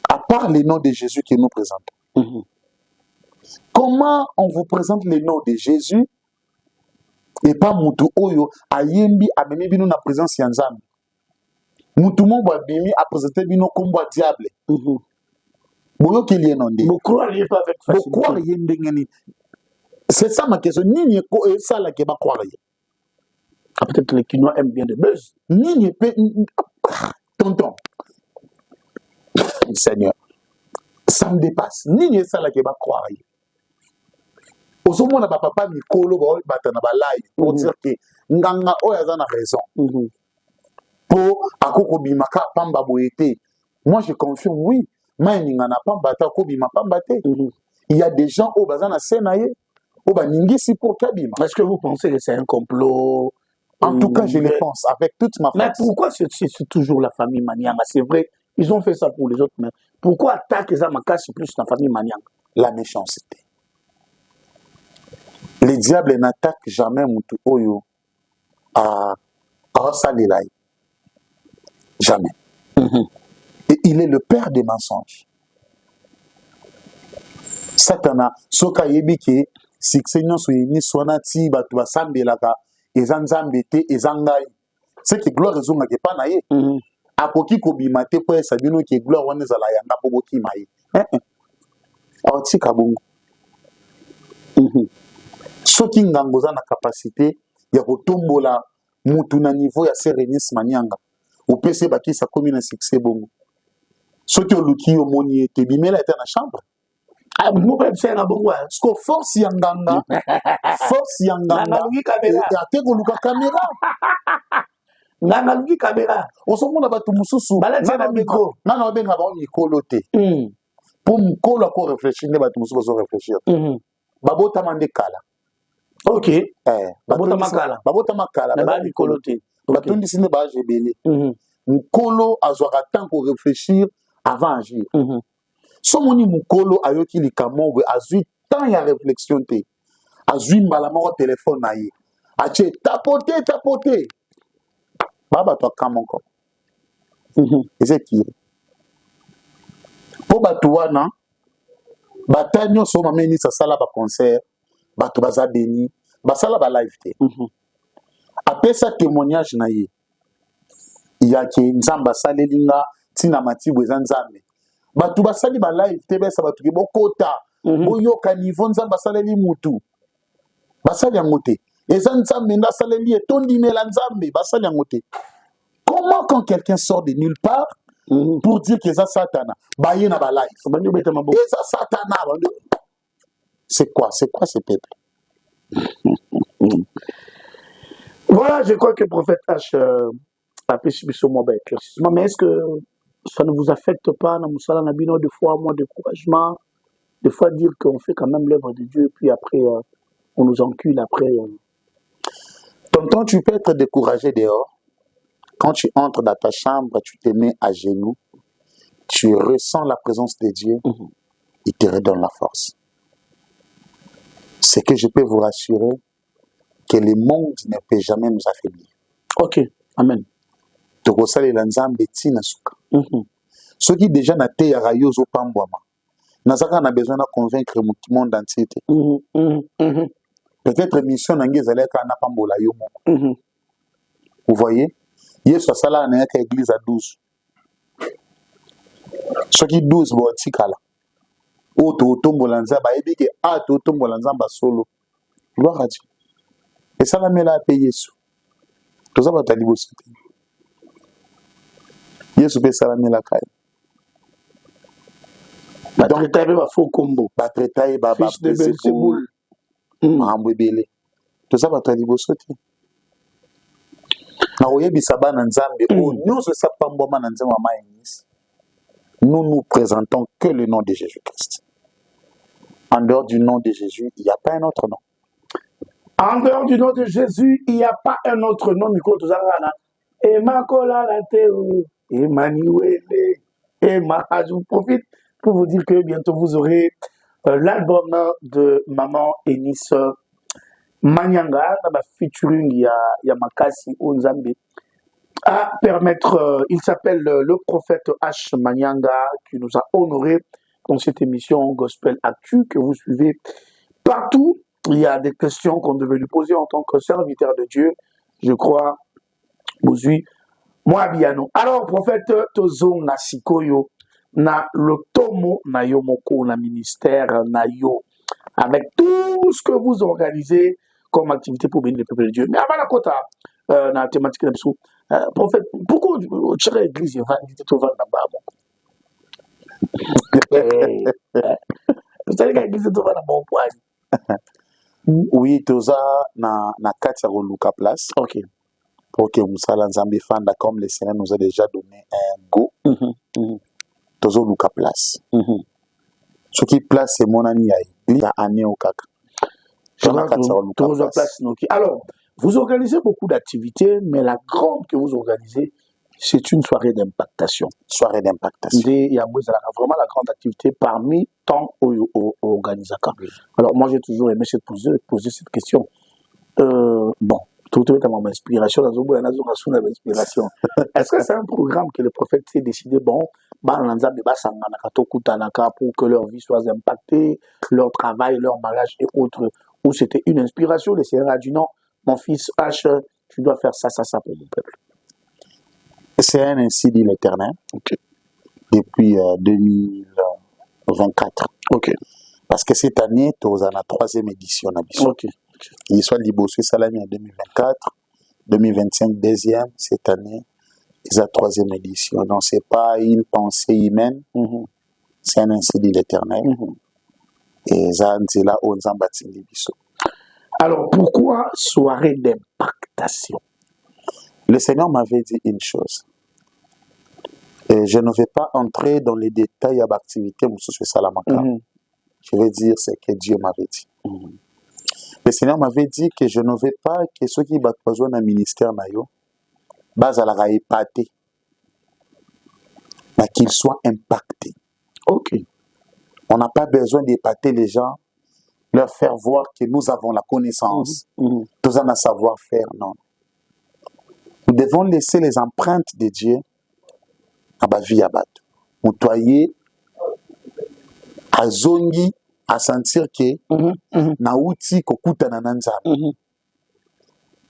[SPEAKER 2] À part le nom de Jésus que nous présentons. Comment on vous présente le nom de Jésus et pas mutu oyo ayembi amemi bino na présence ya Nzambe? Mutu mo ba bimi a présenté bino kombo diable. Boyo keli enonde.
[SPEAKER 1] Vous croyez pas avec facilité.
[SPEAKER 2] Vous croyez ndengeni. C'est ça ma question. Nini ko ça la ke ba croyez.
[SPEAKER 1] Peut-être que les Kinois aiment bien le buzz.
[SPEAKER 2] Nini pe tonton. Seigneur. Ça me dépasse. Nini ça là qui va croire. Osomona ba papa mikolo ba batana ba live pour dire que nganga oyo aza na raison. Pour akoko bimaka pamba boyete. Moi je confirme oui, mais ningana pamba ta ko bima pamba te. Il y a des gens au bazana senaye au baningisi pour kabima.
[SPEAKER 1] Est-ce que vous pensez que c'est un complot?
[SPEAKER 2] En tout cas, je le pense avec toute ma force.
[SPEAKER 1] Mais pourquoi c'est toujours la famille Manianga? C'est vrai, ils ont fait ça pour les autres, mais pourquoi attaquer ça c'est plus la famille Manianga?
[SPEAKER 2] La méchanceté. Les diables n'attaquent jamais Moutou Oyo à Salilai. Jamais. Et il est le père des mensonges. Satana, soka yebike, si Seigneur soyini swanati batu basambelaka ezanzambete ezangai. C'est que gloire ezonga ke pa na ye. Akoki kobima te po sabino ke gloire wana ezala yanga po bokima ye. Aotika bongo. Soki ngango za na capacité ya kotombola mutu na niveau ya Serenis Manianga. Opese bakisa komi na succès bongo. Soki oluki omoni ete bimela ete na chambre.
[SPEAKER 1] Ah, vous pouvez faire un bon ouais.
[SPEAKER 2] Parce que force yanganga. Force yanganga. Ate koluka caméra.
[SPEAKER 1] Nanga luki caméra.
[SPEAKER 2] Osomona batu mususu.
[SPEAKER 1] Balati na micro.
[SPEAKER 2] Nana benga ba mikolo te. Pour mukolo ko réfléchir ne batu mususu so réfléchir. Babota mande kala.
[SPEAKER 1] OK. Babota makala.
[SPEAKER 2] Babota makala.
[SPEAKER 1] Ba mikolo te.
[SPEAKER 2] Batundi sine ba jebele. Mukolo azwaka temps pour réfléchir avant agir. Somoni mukolo ayoki likamongwe azui temps ya réflexion te. Azui mbalama au téléphone na ye. Ache tapoter. Baba to kamonko. Eze kiri. Po batu wana batanyo so mameni sa sala ba concert, batu baza beni, basala ba live te. Après ça témoignage na ye. Ya ke nzamba salelinga tina matibu ezanzambe. Batu basali ba live te besa batu ki bokota. Boyoka niveau nzamba saleli mutu. Basali yango te. Ezanzambe nda saleli etondi mela nzambe basali yango te. Comment quand quelqu'un sort de nulle part pour dire que c'est Satana, baye na ba live. Eza Satana. C'est quoi ce peuple?
[SPEAKER 1] Voilà, je crois que le prophète H a pu subir ce mot d'éclaircissement. Mais est-ce que ça ne vous affecte pas, dans Moussala Nabino, des fois, moins de découragement, des fois dire qu'on fait quand même l'œuvre de Dieu, puis après, on nous encule après.
[SPEAKER 2] Tonton, tu peux être découragé dehors. Quand tu entres dans ta chambre, tu te mets à genoux, tu ressens la présence de Dieu, il te redonne la force. C'est que je peux vous rassurer que le monde ne peut jamais nous affaiblir.
[SPEAKER 1] Ok, amen.
[SPEAKER 2] Ceux qui déjà n'ont pas été rayoso pambouama, n'ont pas besoin de convaincre le monde entier. Peut-être mission n'a pas pambola yomo. Vous voyez? Yesu asala na yaka église à 12. Ceux qui 12 bo tikala. O to tombola nzamba ebike a to tombola nzamba solo. Gloire à Dieu. Et ça la mela pe Yesu. To za batali bosote. Yesu pe ça la mela kai.
[SPEAKER 1] Ba traiter ba faux combo.
[SPEAKER 2] Ba traiter ba
[SPEAKER 1] fils de Belzéboul.
[SPEAKER 2] Ambwebele. To za batali bosote. Nous nous présentons que le nom de Jésus-Christ. En dehors du nom de Jésus, il n'y a pas un autre nom.
[SPEAKER 1] En dehors du nom de Jésus, il n'y a pas un autre nom. Emmanuel. Je vous profite pour vous dire que bientôt vous aurez l'album de Maman Eunice Manianga, featuring Yamakasi Onzambe, à permettre, il s'appelle le prophète H. Manianga, qui nous a honoré dans cette émission Gospel Actu, que vous suivez partout. Il y a des questions qu'on devait lui poser en tant que serviteur de Dieu, je crois, Bozui Moabiano. Alors, prophète Tozo Nasikoyo, na lotomo na yomoko na ministère na yo, avec tout ce que vous organisez comme activité pour bénir le peuple de Dieu. Mais avant la quota, la thématique de prophète, pourquoi tu as l'église, il va dire tout le monde là-bas. Vous savez qu'il y a un bon point.
[SPEAKER 2] Oui, toza na kati ya koluka place.
[SPEAKER 1] Ok.
[SPEAKER 2] Pour que Moussala Nzambe Fanda, comme le Seigneur nous a déjà donné un go, tozo luka place. Ce qui place, c'est mon ami à l'église à Ané au Kaka.
[SPEAKER 1] Alors, vous organisez beaucoup d'activités, mais la grande que vous organisez, c'est une soirée d'impactation.
[SPEAKER 2] Soirée d'impactation.
[SPEAKER 1] Il y a vraiment la grande activité parmi tant organisateurs. Alors, moi, j'ai toujours aimé poser cette question. Bon, tout est mon inspiration. Est-ce que c'est un programme que le prophète s'est décidé, bon, pour que leur vie soit impactée, leur travail, leur mariage et autres, ou c'était une inspiration, le Seigneur a dit non, mon fils H, tu dois faire ça pour mon peuple.
[SPEAKER 2] C'est un ainsi dit l'Éternel.
[SPEAKER 1] Okay.
[SPEAKER 2] Depuis 2024.
[SPEAKER 1] Ok.
[SPEAKER 2] Parce que cette année, tu as la 3e édition.
[SPEAKER 1] Ok.
[SPEAKER 2] Il soit Libossé Salami en 2024, 2025 2e, cette année, c'est la 3e édition. Donc, ce n'est pas une pensée humaine, c'est un ainsi dit l'Éternel. Et ça, c'est là où nous avons bâti l'Ibisso.
[SPEAKER 1] Alors, pourquoi soirée d'impactation?
[SPEAKER 2] Le Seigneur m'avait dit une chose. Et je ne vais pas entrer dans les détails à l'activité Moussou Salamaka. Je vais dire ce que Dieu m'avait dit. Le Seigneur m'avait dit que je ne veux pas que ceux qui battent besoin d'un ministère naïo, bas à la épaté, mais qu'ils soient impactés.
[SPEAKER 1] Ok.
[SPEAKER 2] On n'a pas besoin d'épater les gens, leur faire voir que nous avons la connaissance, nous avons un savoir-faire. Non. Nous devons laisser les empreintes de Dieu à ma vie à battre. Moutoyer, à zongi, à sentir que na outil kokuta na nanzam.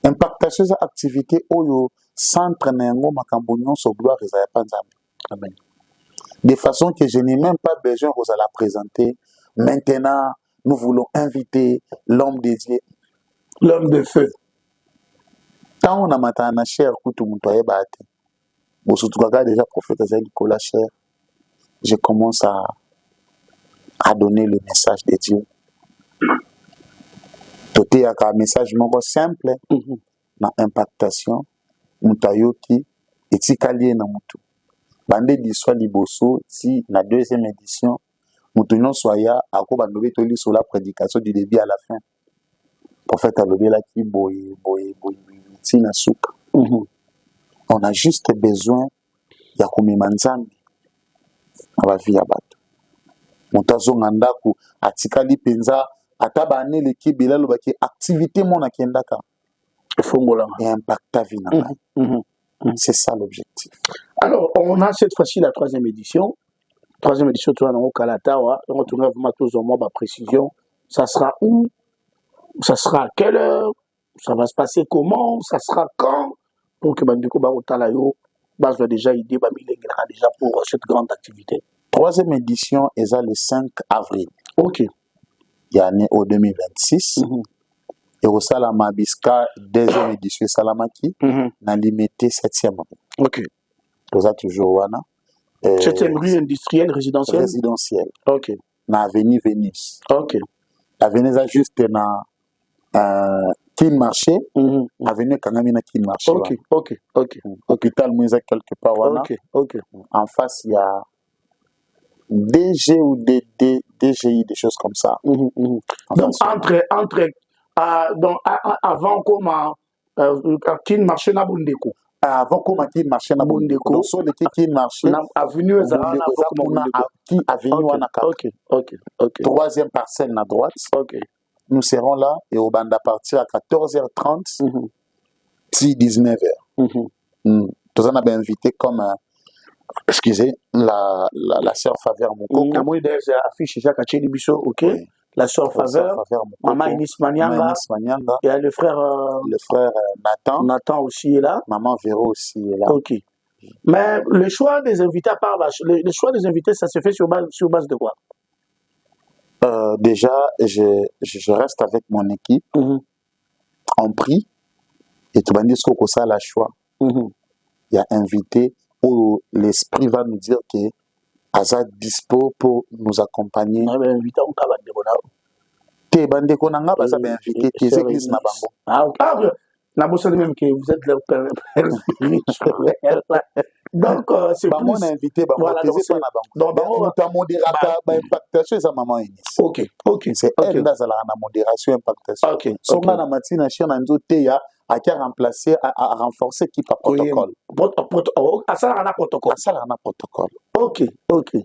[SPEAKER 2] Impactation des activités oyo centre nango makambonyon so gloire ezaya panzam. Amen. De façon que je n'ai même pas besoin de la présenter. Maintenant, nous voulons inviter l'homme de Dieu,
[SPEAKER 1] l'homme de feu.
[SPEAKER 2] Tant on a matana cher kutu moutoyer bate. Bon surtout quand déjà prophète Azaï Nicolas cher. Je commence à donner le message de Dieu. Tout est un message simple, na impactation, mutayoki, et tikalié na mutu. Bande d'histoire liboso, si la 2e édition, mutunon soya, à quoi bandobé toli sur la prédication du début à la fin. Prophète Alobé la qui boye, tina souka. On a juste besoin, ya kumimanzami, à la vie à battre. Mutazo ngandaku, atikali penza, ataba ane le kibela lo baki activité mon akendaka et impact ta vie. C'est ça l'objectif.
[SPEAKER 1] Alors on a cette fois-ci la 3e édition. 3e édition tu vas dans Kalatawa, on retourne vraiment tous au mois précision. Ça sera où? Ça sera à quelle heure? Ça va se passer comment? Ça sera quand? Pour que Bandiko Barotalayo base déjà idée déjà pour cette grande activité.
[SPEAKER 2] 3e édition est le 5 avril.
[SPEAKER 1] Ok.
[SPEAKER 2] Il y a né au 2026. Et au Salama Biska, 2e édition Salamaki, n'a limité 7e.
[SPEAKER 1] Ok.
[SPEAKER 2] Vous avez toujours wana.
[SPEAKER 1] 7e rue industrielle, résidentielle?
[SPEAKER 2] Résidentielle.
[SPEAKER 1] Ok.
[SPEAKER 2] Na avenue Venise.
[SPEAKER 1] Ok.
[SPEAKER 2] La Venise a juste na Kin Marché. Avenue Kangamina Kin Marché.
[SPEAKER 1] Ok.
[SPEAKER 2] Hôpital Mouisa quelque part wana.
[SPEAKER 1] Ok.
[SPEAKER 2] En face, il y a DG ou DGI, des choses comme ça.
[SPEAKER 1] Donc, avant comment Kin Marché na Bundeko.
[SPEAKER 2] Avant comment Kin Marché na Bundeko. Donc, sur le Kin Marché,
[SPEAKER 1] avenue
[SPEAKER 2] avenue Wanaka.
[SPEAKER 1] Ok.
[SPEAKER 2] 3e parcelle à droite.
[SPEAKER 1] Ok.
[SPEAKER 2] Nous serons là et au band à partir à 14h30 puis 19h. Nous avons bien invité comme excusez, la sœur Faveur Moukoko.
[SPEAKER 1] Ok. La sœur Faveur, Maman Inis Manianga, et le frère Nathan aussi est là.
[SPEAKER 2] Maman Véro aussi est là.
[SPEAKER 1] Ok. Mais le choix des invités, le choix des invités, ça se fait sur base de quoi?
[SPEAKER 2] Déjà, je reste avec mon équipe. On prie et tout le monde dit que ça la choix. Il y a invité où l'esprit va nous dire que Azad dispo pour nous accompagner.
[SPEAKER 1] On avait invité un cabane de bonheur.
[SPEAKER 2] Te bande konanga basa ba invité tes églises na bango.
[SPEAKER 1] Ah, la bosse même que vous êtes le père spirituel. Donc c'est
[SPEAKER 2] bango
[SPEAKER 1] plus
[SPEAKER 2] na invité bango
[SPEAKER 1] voilà,
[SPEAKER 2] tes pas na bango. Donc ta modérateur ba impactation ça maman Enis.
[SPEAKER 1] OK.
[SPEAKER 2] C'est elle dans la modération impactation.
[SPEAKER 1] OK.
[SPEAKER 2] Songa na matina chien na nzote ya a qui a remplacé à renforcer qui par protocole.
[SPEAKER 1] Ça a un protocole.
[SPEAKER 2] Ça a un protocole.
[SPEAKER 1] OK.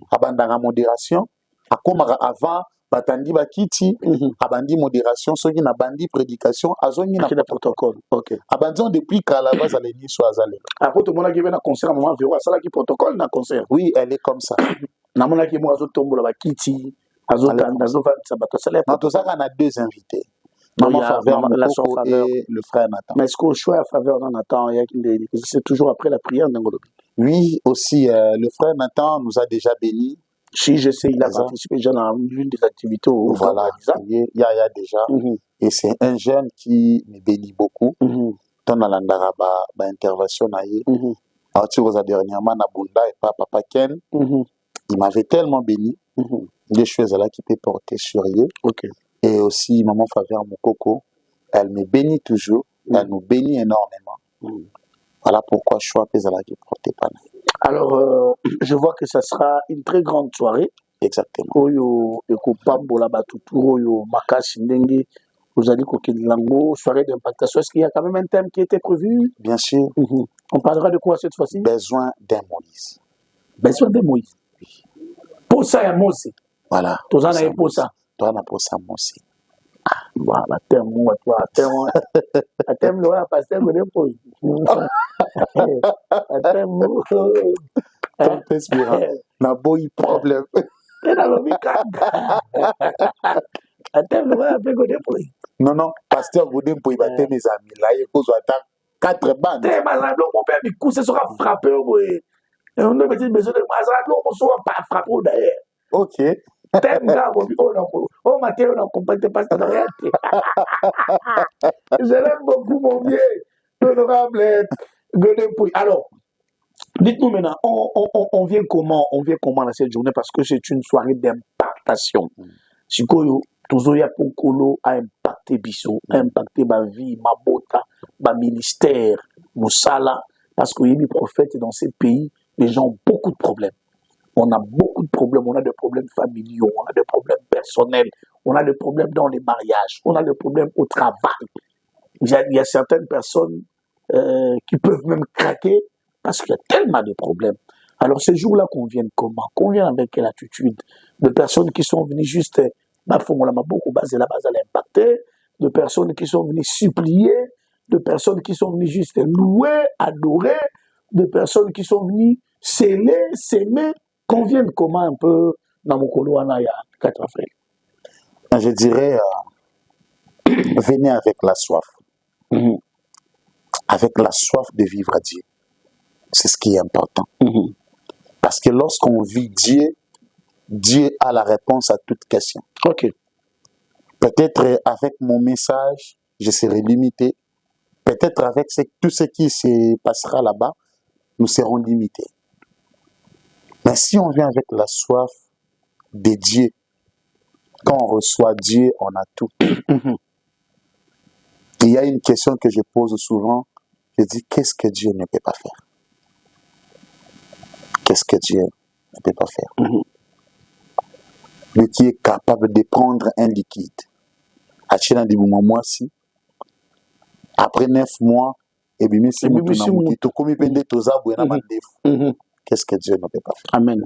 [SPEAKER 2] Abandanga modération akomaka avant batandi bakiti abandi modération soki na bandi prédication azongi na
[SPEAKER 1] protocole. OK.
[SPEAKER 2] Abandon depuis kala base aleni so azale.
[SPEAKER 1] Après tout le monde qui vient na concert moment véro ça là qui protocole na concert.
[SPEAKER 2] Oui, elle est comme ça.
[SPEAKER 1] Na mona ki mo azotombola bakiti azotanda azovanisa bato sala.
[SPEAKER 2] Na tosaka na deux invités. Maman Faveur,
[SPEAKER 1] la soeur Faveur
[SPEAKER 2] et le frère Nathan.
[SPEAKER 1] Mais est-ce qu'au choix à Faveur dans Nathan, c'est toujours après la prière d'Angolobi?
[SPEAKER 2] Oui, aussi, le frère Nathan nous a déjà bénis.
[SPEAKER 1] Si je sais, il a participé déjà dans l'une des activités.
[SPEAKER 2] Voilà, il y a déjà. Et c'est un jeune qui me bénit beaucoup. Dans la intervention, dernièrement, Nabunda et Papa Ken, il m'avait tellement béni. Des choses là qui peut porter sur eux. Et aussi, Maman Faveur Moukoko, elle me bénit toujours, elle nous bénit énormément. Voilà pourquoi je suis à Pézala qui porte pas.
[SPEAKER 1] Alors, je vois que ça sera une très grande soirée.
[SPEAKER 2] Exactement.
[SPEAKER 1] Oyo ekopambola batutu oyo makasi ndenge vous allez kokelango soirée d'impactation. Est-ce qu'il y a quand même un thème qui était prévu?
[SPEAKER 2] Bien sûr.
[SPEAKER 1] On parlera de quoi cette fois-ci?
[SPEAKER 2] Besoin d'un Moïse.
[SPEAKER 1] Besoin d'un Moïse. Pour ça, il y a Moïse.
[SPEAKER 2] Voilà.
[SPEAKER 1] Tous en avez pour ça.
[SPEAKER 2] Toi, on a pour ça Moïse.
[SPEAKER 1] Voilà, thème moi, toi, thème le pasteur me dépose. Thème moi.
[SPEAKER 2] Na boy problème. Non, pasteur Godem pour y battre mes amis. Là, il faut attendre 4 bandes.
[SPEAKER 1] Mon père, du coup, ce sera frappé. Et on a besoin de moi, on sera pas frappé d'ailleurs.
[SPEAKER 2] OK.
[SPEAKER 1] Oh, Mathieu, on comprend pas ça. Je l'aime beaucoup, mon vieux. Honorable Godem. Alors, dites-nous maintenant, on vient comment dans cette journée parce que c'est une soirée d'impactation. Si Tozoya Pokolo a impacté Bisso, a impacté ma vie, ma bota, ma ministère, Moussala, parce qu'il y a des prophètes dans ces pays, les gens ont beaucoup de problèmes. On a beaucoup de problèmes, on a des problèmes familiaux, on a des problèmes personnels, on a des problèmes dans les mariages, on a des problèmes au travail. Il y a certaines personnes qui peuvent même craquer parce qu'il y a tellement de problèmes. Alors ces jours-là qu'on vienne comment? Qu'on vienne avec quelle attitude? De personnes qui sont venues juste, beaucoup basé la base à l'impacter, de personnes qui sont venues supplier, de personnes qui sont venues juste louer, adorer, de personnes qui sont venues sceller, s'aimer. Qu'on vienne comment un peu dans mon coloana il y a 4 avril?
[SPEAKER 2] Je dirais, venez avec la soif. Avec la soif de vivre à Dieu. C'est ce qui est important. Parce que lorsqu'on vit Dieu, Dieu a la réponse à toute question.
[SPEAKER 1] OK.
[SPEAKER 2] Peut-être avec mon message, je serai limité. Peut-être avec tout ce qui se passera là-bas, nous serons limités. Mais si on vient avec la soif de Dieu, quand on reçoit Dieu, on a tout. Il y a une question que je pose souvent. Je dis, qu'est-ce que Dieu ne peut pas faire? Qu'est-ce que Dieu ne peut pas faire? Lui qui est capable de prendre un liquide. Après 9 mois, qu'est-ce que Dieu ne peut pas faire?
[SPEAKER 1] Amen.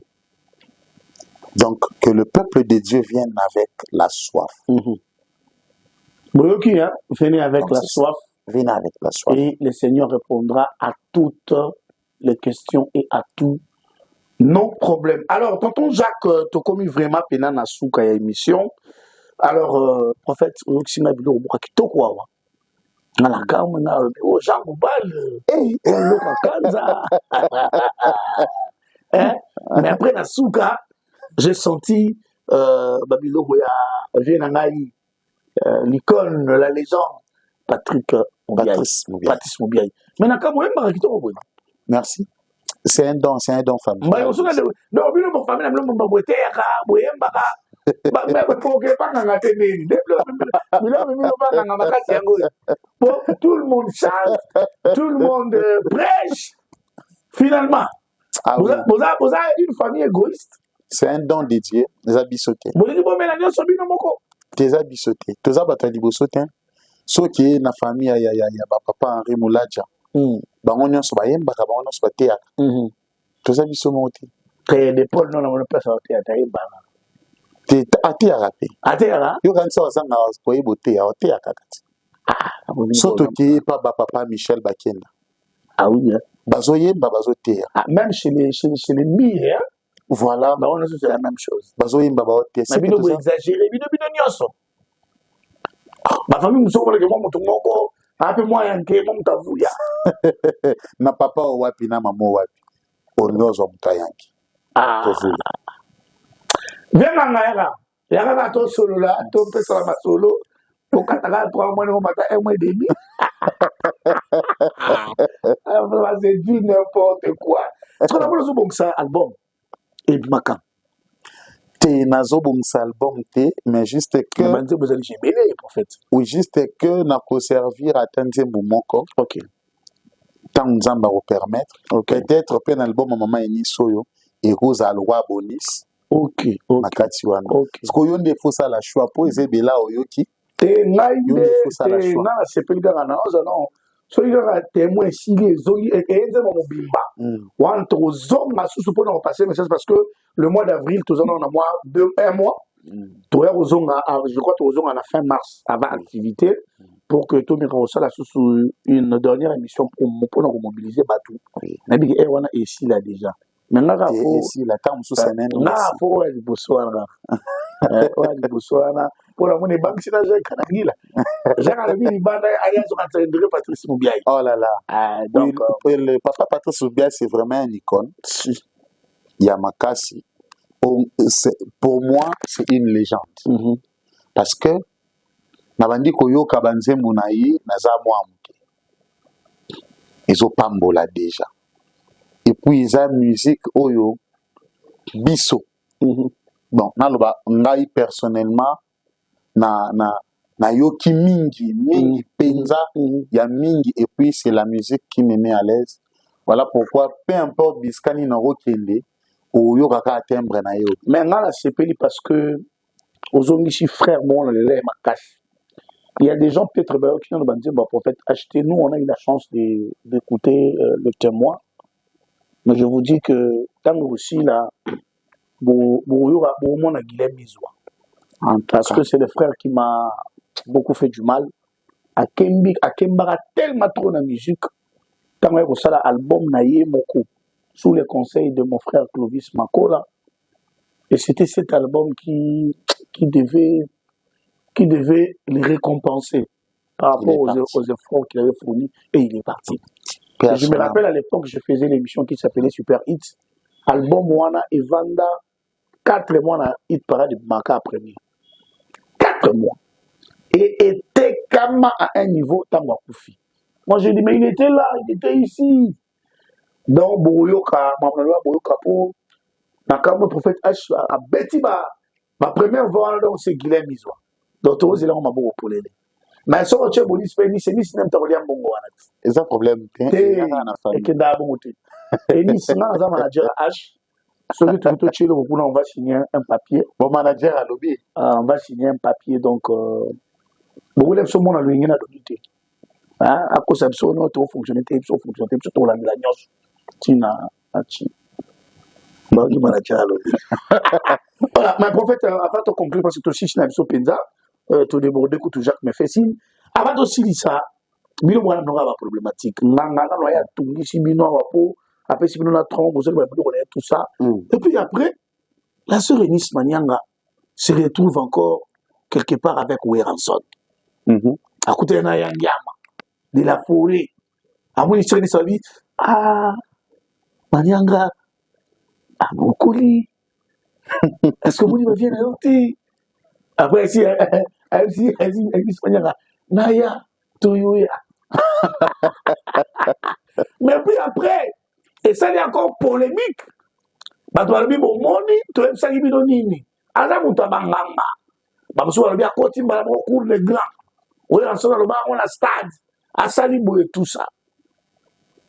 [SPEAKER 2] Donc, que le peuple de Dieu vienne avec la soif.
[SPEAKER 1] Venez avec la soif.
[SPEAKER 2] Venez avec la soif.
[SPEAKER 1] Et le Seigneur répondra à toutes les questions et à tous nos problèmes. Alors, tonton Jacques, tu as commis vraiment pénal dans la émission. Alors, prophète, Oxima Bilo, tu quoi? Jean Goubal, mais après la souka, j'ai senti Babilo Vienangaï, l'icône, la légende, Patrice Moubiaï. Mais
[SPEAKER 2] Merci. C'est un don familial.
[SPEAKER 1] Mais aussi, non, mais mon famille, nous sommes boité, boyemba, mais pour que pas n'en atteigne, tout le monde chante, tout le monde prêche. Finalement,
[SPEAKER 2] Ah
[SPEAKER 1] vous
[SPEAKER 2] oui.
[SPEAKER 1] avez une famille égoïste.
[SPEAKER 2] C'est un don dédié, les abissotés.
[SPEAKER 1] Vous dites, bon, mais la nation, c'est moko.
[SPEAKER 2] Tes abissotés. Tes abatali bosotin. Ceux qui est na famille, ya papa Henri Moulaja. Bango nyonso bayemba, bango nyonso bateaka. Tes abissotés.
[SPEAKER 1] Et des Paul, non, on ne peut pas sortir à Taïba.
[SPEAKER 2] Ateaka pe.
[SPEAKER 1] Ateaka?
[SPEAKER 2] Yo kanisa wasanga koye bote ya ateaka kati. Soto qui pas papa Michel Bakenda.
[SPEAKER 1] Ah oui.
[SPEAKER 2] Bazoyemba bazoteya.
[SPEAKER 1] Même chez les mires,
[SPEAKER 2] voilà,
[SPEAKER 1] bah on a c'est la même chose.
[SPEAKER 2] Bazoyemba bazoteya.
[SPEAKER 1] Mais bino exagéré, bino nyonso. Ma famille muso ko ke mo mutu moko, ape moi yanke mo mutavuya.
[SPEAKER 2] Na papa wapi na mama wapi. Onyozo mutayanki. Tovuya.
[SPEAKER 1] Venga ngaya. Yaka to solo la, to pesa la solo. Pour kataka 3 mois no mata 1 mois et demi. C'est du n'importe quoi. Tu connais pas le bon ça album et makan.
[SPEAKER 2] Te nazo bon album te mais juste que
[SPEAKER 1] vous allez chez Bélé en fait.
[SPEAKER 2] Oui, juste que na ko servir à tanze momoko.
[SPEAKER 1] OK.
[SPEAKER 2] Tant nzamba ko permettre. Peut-être pe na album maman eni soyo et Rose Alwa Bonis.
[SPEAKER 1] OK.
[SPEAKER 2] Makati wana. Parce que yo ndefo ça la choix po ezebela oyoki.
[SPEAKER 1] Te ngaide te na sepelika na non. Soki kaka témoin esili ezongi eyenze mobimba wana tokozonga susu mpona kopasser message parce que le mois d'avril tozana na mois un mois toya kozonga je crois tokozonga na fin mars avant activité pour que tomeka kosala susu une dernière émission mpona komobiliser bato nayebi ke wana esila déjà mais ngaka fo oya liboso wana oya liboso wana mpona mona ebangisi na jacques kanangila jacques alobi libanda ayazokatendere Patrice Moubiaï.
[SPEAKER 2] Oh là là. Donc, le papa Patrice Moubiaï c'est vraiment une icône. Yamakasi pour moi c'est une légende. Parce que nabandi koyoka banzembo na ye naza mwa moke ezopambola déjà et puis eza musique oyo biso bon naloba ngai personnellement na yoki mingi penza ya mingi et puis c'est la musique qui me met à l'aise. Voilà pourquoi peu importe biskani na rokende oyo kaka timbre na yo
[SPEAKER 1] mais ngala sepeli parce que ozongisi frère mon le makasi. Il y a des gens peut-être qui nous ont dit bah prophète achetez-nous, on a eu la chance d'écouter le témoin. Mais je vous dis que tant aussi là mon a Guilhem Mizwa. Parce que c'est le frère qui m'a beaucoup fait du mal. À Kembara tellement trop la musique. Quand on a ça album naïe moko sous les conseils de mon frère Clovis Makola. Et c'était cet album qui devait les récompenser par rapport aux efforts qu'il avait fournis et il est parti. Et je me rappelle à l'époque, je faisais l'émission qui s'appelait Super Hits. Album Wana et Vanda 4 mois na hit parade de Maka premier. 4 mois. Et était comme à un niveau Tamba Koufi. Moi j'ai dit, mais il était là, il était ici. Donc, Boyoka, Mamaloa Boyoka pour Nakamo prophète H a bêti ma première voix donc c'est Guilhem Mizwa. Donc, tu là on m'a beaucoup pour l'aider. Mais ça, tu es bonus, c'est ni même ta religion bongo.
[SPEAKER 2] Et ça problème,
[SPEAKER 1] et que d'abord, et ni sinon, un manager H. Celui qui te tue, on va signer un papier.
[SPEAKER 2] Mon manager a lobby.
[SPEAKER 1] On va signer un papier, donc, beaucoup de monde à l'union à l'unité. À cause de ça, on a fonctionné, surtout la milagnos. Tina, Achi. Voilà, mais prophète, avant de conclure, parce que tu aussi, je suis penza, tu débordé que tu Jacques me fait signe. Avant de aussi ça, il y a une problématique. Il y a tout ici, après, si nous avons trompé, vous avez tout ça. Et puis après, la sœur Eunice Manianga se retrouve encore quelque part avec Weranson. À côté de Yangama, de la forêt. À mon histoire, il dit, ah, Manianga, ah, mon colis. Est-ce que vous dites, viens à l'hôtel? Après, si, Eunice Manianga, Naya, Toyoya. Mais puis après, Et ça, il y a encore polémique. Bato balobi bomoni toyebisaki bino nini aza moto ya banganga bamosusu balobi akoti mbala moko cour de grand oyo na soki aloba yango na stade asali boye tout ça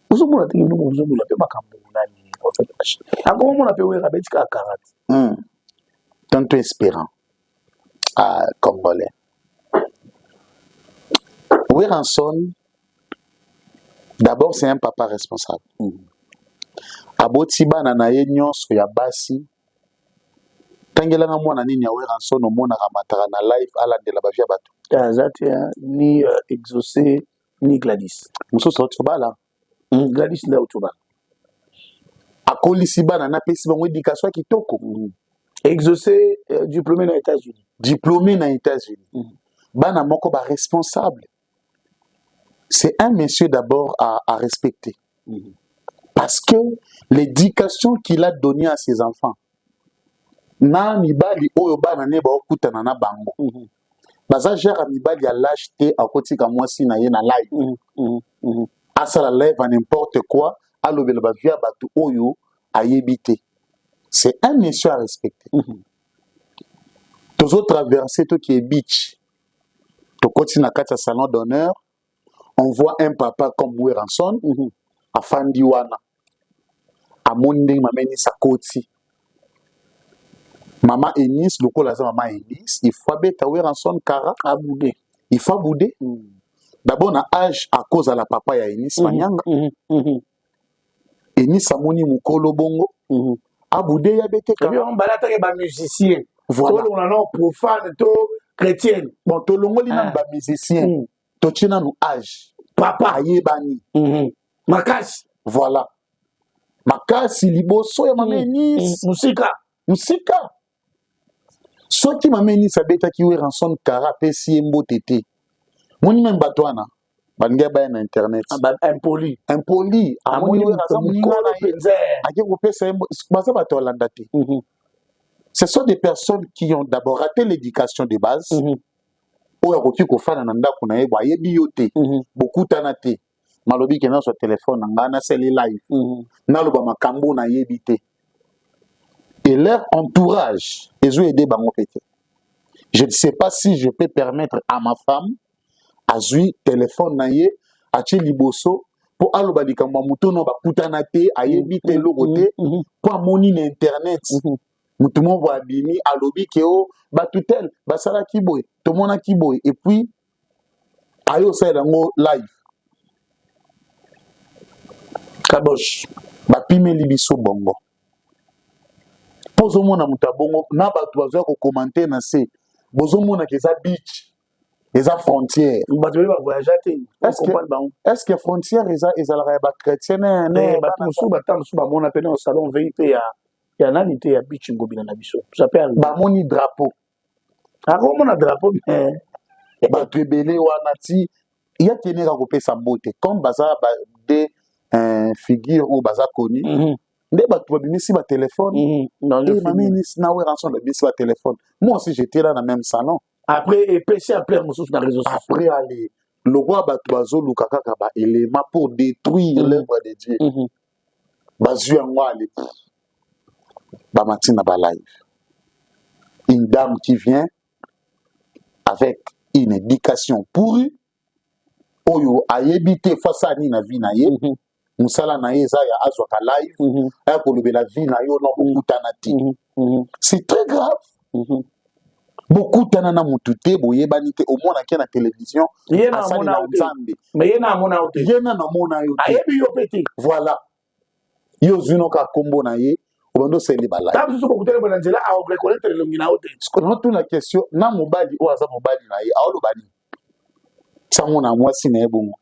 [SPEAKER 1] ozomona te bino ozomona mpe makambo nani akomomona mpe wera beti kaka karate
[SPEAKER 2] tanto espérant congolais Weranson d'abord c'est un papa responsable aboti bana na ye nyonso ya basi tangelanga mwana nini ya Weranson omonaka mataka na live alandela bavia bato
[SPEAKER 1] aza te ni exaucé ni Gladys
[SPEAKER 2] mosusu auti obala
[SPEAKER 1] Gladys nde auti obala
[SPEAKER 2] akolisi bana napesi bango éducation ya kitoko
[SPEAKER 1] exaucé diplômé na États-Unis
[SPEAKER 2] bana moko ba responsable c'est un monsieur d'abord à respecter parce que l'éducation qu'il a donnée à ses enfants na mibali oyo bana ne baokutana na bango baza gère mibali ya l'âge te akotika mwasi na ye na live asala live à n'importe quoi alobela bavia bato oyo ayebite c'est un monsieur à respecter tozo traverser to qui est beach to koti na kati ya salon d'honneur on voit un papa comme Weranson afandi wana amoni ndenge mama Eunice akoti mama Eunice lokola aza mama Eunice il faut abeta Weranson kara
[SPEAKER 1] aboude
[SPEAKER 2] il faut aboude d'abord na âge à cause à la papa ya Eunice Manyanga Eunice amoni mukolo bongo aboude ya bete
[SPEAKER 1] kara on balata ke ba musicien
[SPEAKER 2] voilà
[SPEAKER 1] on a non profane to chrétien
[SPEAKER 2] bon to longoli na ba musicien to china no âge
[SPEAKER 1] papa
[SPEAKER 2] ayebani
[SPEAKER 1] makasi
[SPEAKER 2] voilà makasi liboso ya mama Eunice musika soki mama Eunice abetaki Weranson kara apesi ye mbote te moni meme bato wana balingi baya na internet
[SPEAKER 1] impoli
[SPEAKER 2] amoni Weranson moninga na ye ake kopesa ye baza bato alanda te ce sont des personnes qui ont d'abord raté l'éducation de base oyo akoki kofana na ndako na ye bo ayebi yo te bokutana te malobi ke nyonso telefone na ngai nasali live naloba makambo nayebi te et leur entourage ezoyede bango pete je ne sais pas si je peux permettre à ma femme azwi téléphone na ye atie liboso po aloba likambo ya moto no bakutana te ayebi te eloko te po amoni na internet mutu moko abimi alobi ke o bato tel basalaki boye tomonaki boye et puis aye osalela yango live kabosh bapimeli biso bongo mpo ozomona moto abongo na bato bazoya kokomante na se bozomonaka eza beach eza frontière
[SPEAKER 1] bato beli bavoyage te
[SPEAKER 2] est ce que frontière ezalaka ya bachrétien
[SPEAKER 1] bato mosusu batanga mosusu bamona pene au salon vei mpe ya nani te ya beach ngobina na biso
[SPEAKER 2] bamoni drapeau
[SPEAKER 1] akomona drapeau
[SPEAKER 2] bato ebele wana ti ya keneka kopesa mbote comme baza de figure oyo baza connu nde bato babimisi batelefone mama Eunice na Weranson babimisi batelefone moi aussi j'étais là na même salon
[SPEAKER 1] après epesi après mosusu na réseau
[SPEAKER 2] après aller le roi bato bazoluka kaka baélément pour détruire l'œuvre de Dieu bazwi yango ale bamatina balive une dame qui vient avec une éducation pourrie oyo ayebi te face à ni na vie na ye musala na ye eza ya azwaka live aya kolobela vie na yo no bokutana te c'est très grave bokutana na mutu te boyebani te omonaki na télévision asalela nzambe ye na namona yo te voilà ye ozwi noka kombo na ye obando oseli balaye notuna question na mobali oyo aza mobali na ye aoloba nini sango na mwasi na ye bongo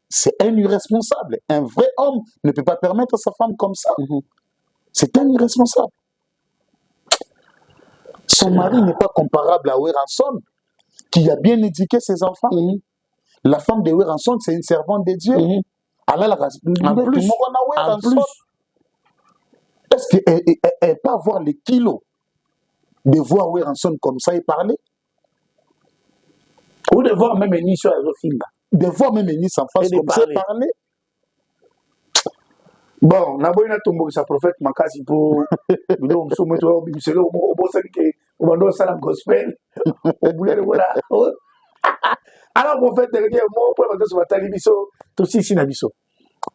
[SPEAKER 2] c'est un irresponsable. Un vrai homme ne peut pas permettre sa femme comme ça. C'est un irresponsable. Son mari n'est pas comparable à Weranson, qui a bien éduqué ses enfants. La femme de Weranson, c'est une servante de Dieu. En plus, est-ce qu'elle peut avoir les kilos de voir Weranson comme ça et parler?
[SPEAKER 1] Ou de voir même Eunice à Zofinga.
[SPEAKER 2] De voir même Eunice en face comme ça parler.
[SPEAKER 1] Bon, na boy na tombo sa prophète makasi po bilo msomo to bimiselo obo sanke obando sala gospel obulele wala. Alors prophète de mo pour bato so batali biso to sisi na biso.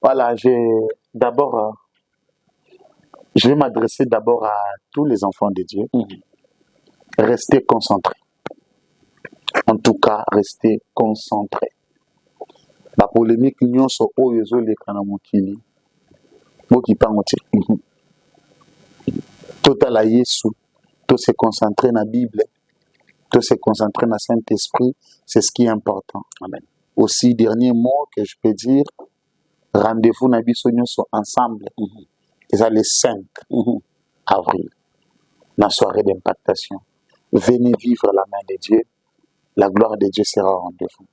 [SPEAKER 2] Voilà, d'abord je vais m'adresser d'abord à tous les enfants de Dieu. Restez concentrés. En tout cas, restez concentrés. La polémique nyonso oyo ezoleka na mokili bokipango te. Totala Yesu, tout se concentrer na Bible, tout se concentrer na Saint-Esprit, c'est ce qui est important. Amen. Aussi, dernier mot que je peux dire, rendez-vous na biso nyonso ensemble. C'est le 5 avril, la soirée d'impactation. Venez vivre la main de Dieu, la gloire de Dieu sera au rendez-vous.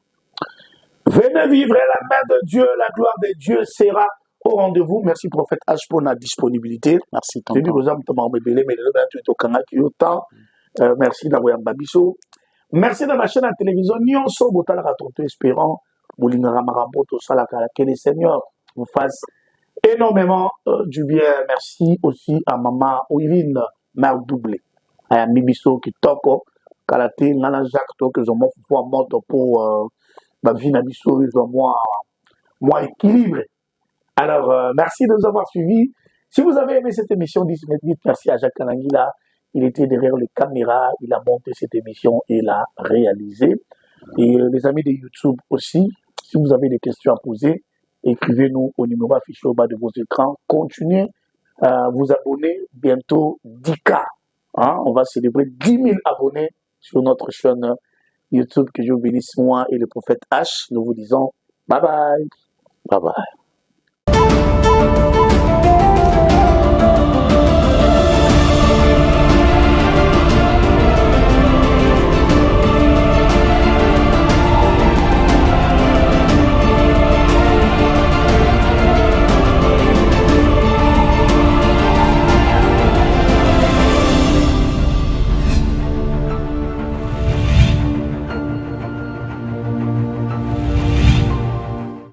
[SPEAKER 1] Venez vivre la main de Dieu, la gloire de Dieu sera au rendez-vous. Merci prophète H pour la disponibilité.
[SPEAKER 2] Merci tonton.
[SPEAKER 1] Merci d'avoir babiso. Merci de ma chaîne à télévision. Nyonso botala ratonto espérant bolingara maraboto salaka que le Seigneur vous fasse énormément du bien. Merci aussi à maman Ouivine mère doublée. À Mibiso qui toko kalate nana Jacques to que zomo fou moto pour ma vie na biso moi équilibré. Alors merci de nous avoir suivis. Si vous avez aimé cette émission, dites merci à Jacques Kanangila. Il était derrière les caméras, il a monté cette émission et l'a réalisée. Et les amis de YouTube aussi, si vous avez des questions à poser, écrivez-nous au numéro affiché au bas de vos écrans. Continuez à vous abonner. Bientôt 10K. Hein? On va célébrer 10 000 abonnés sur notre chaîne YouTube. Que Dieu bénisse moi et le prophète H. Nous vous disons bye bye.
[SPEAKER 2] Bye bye.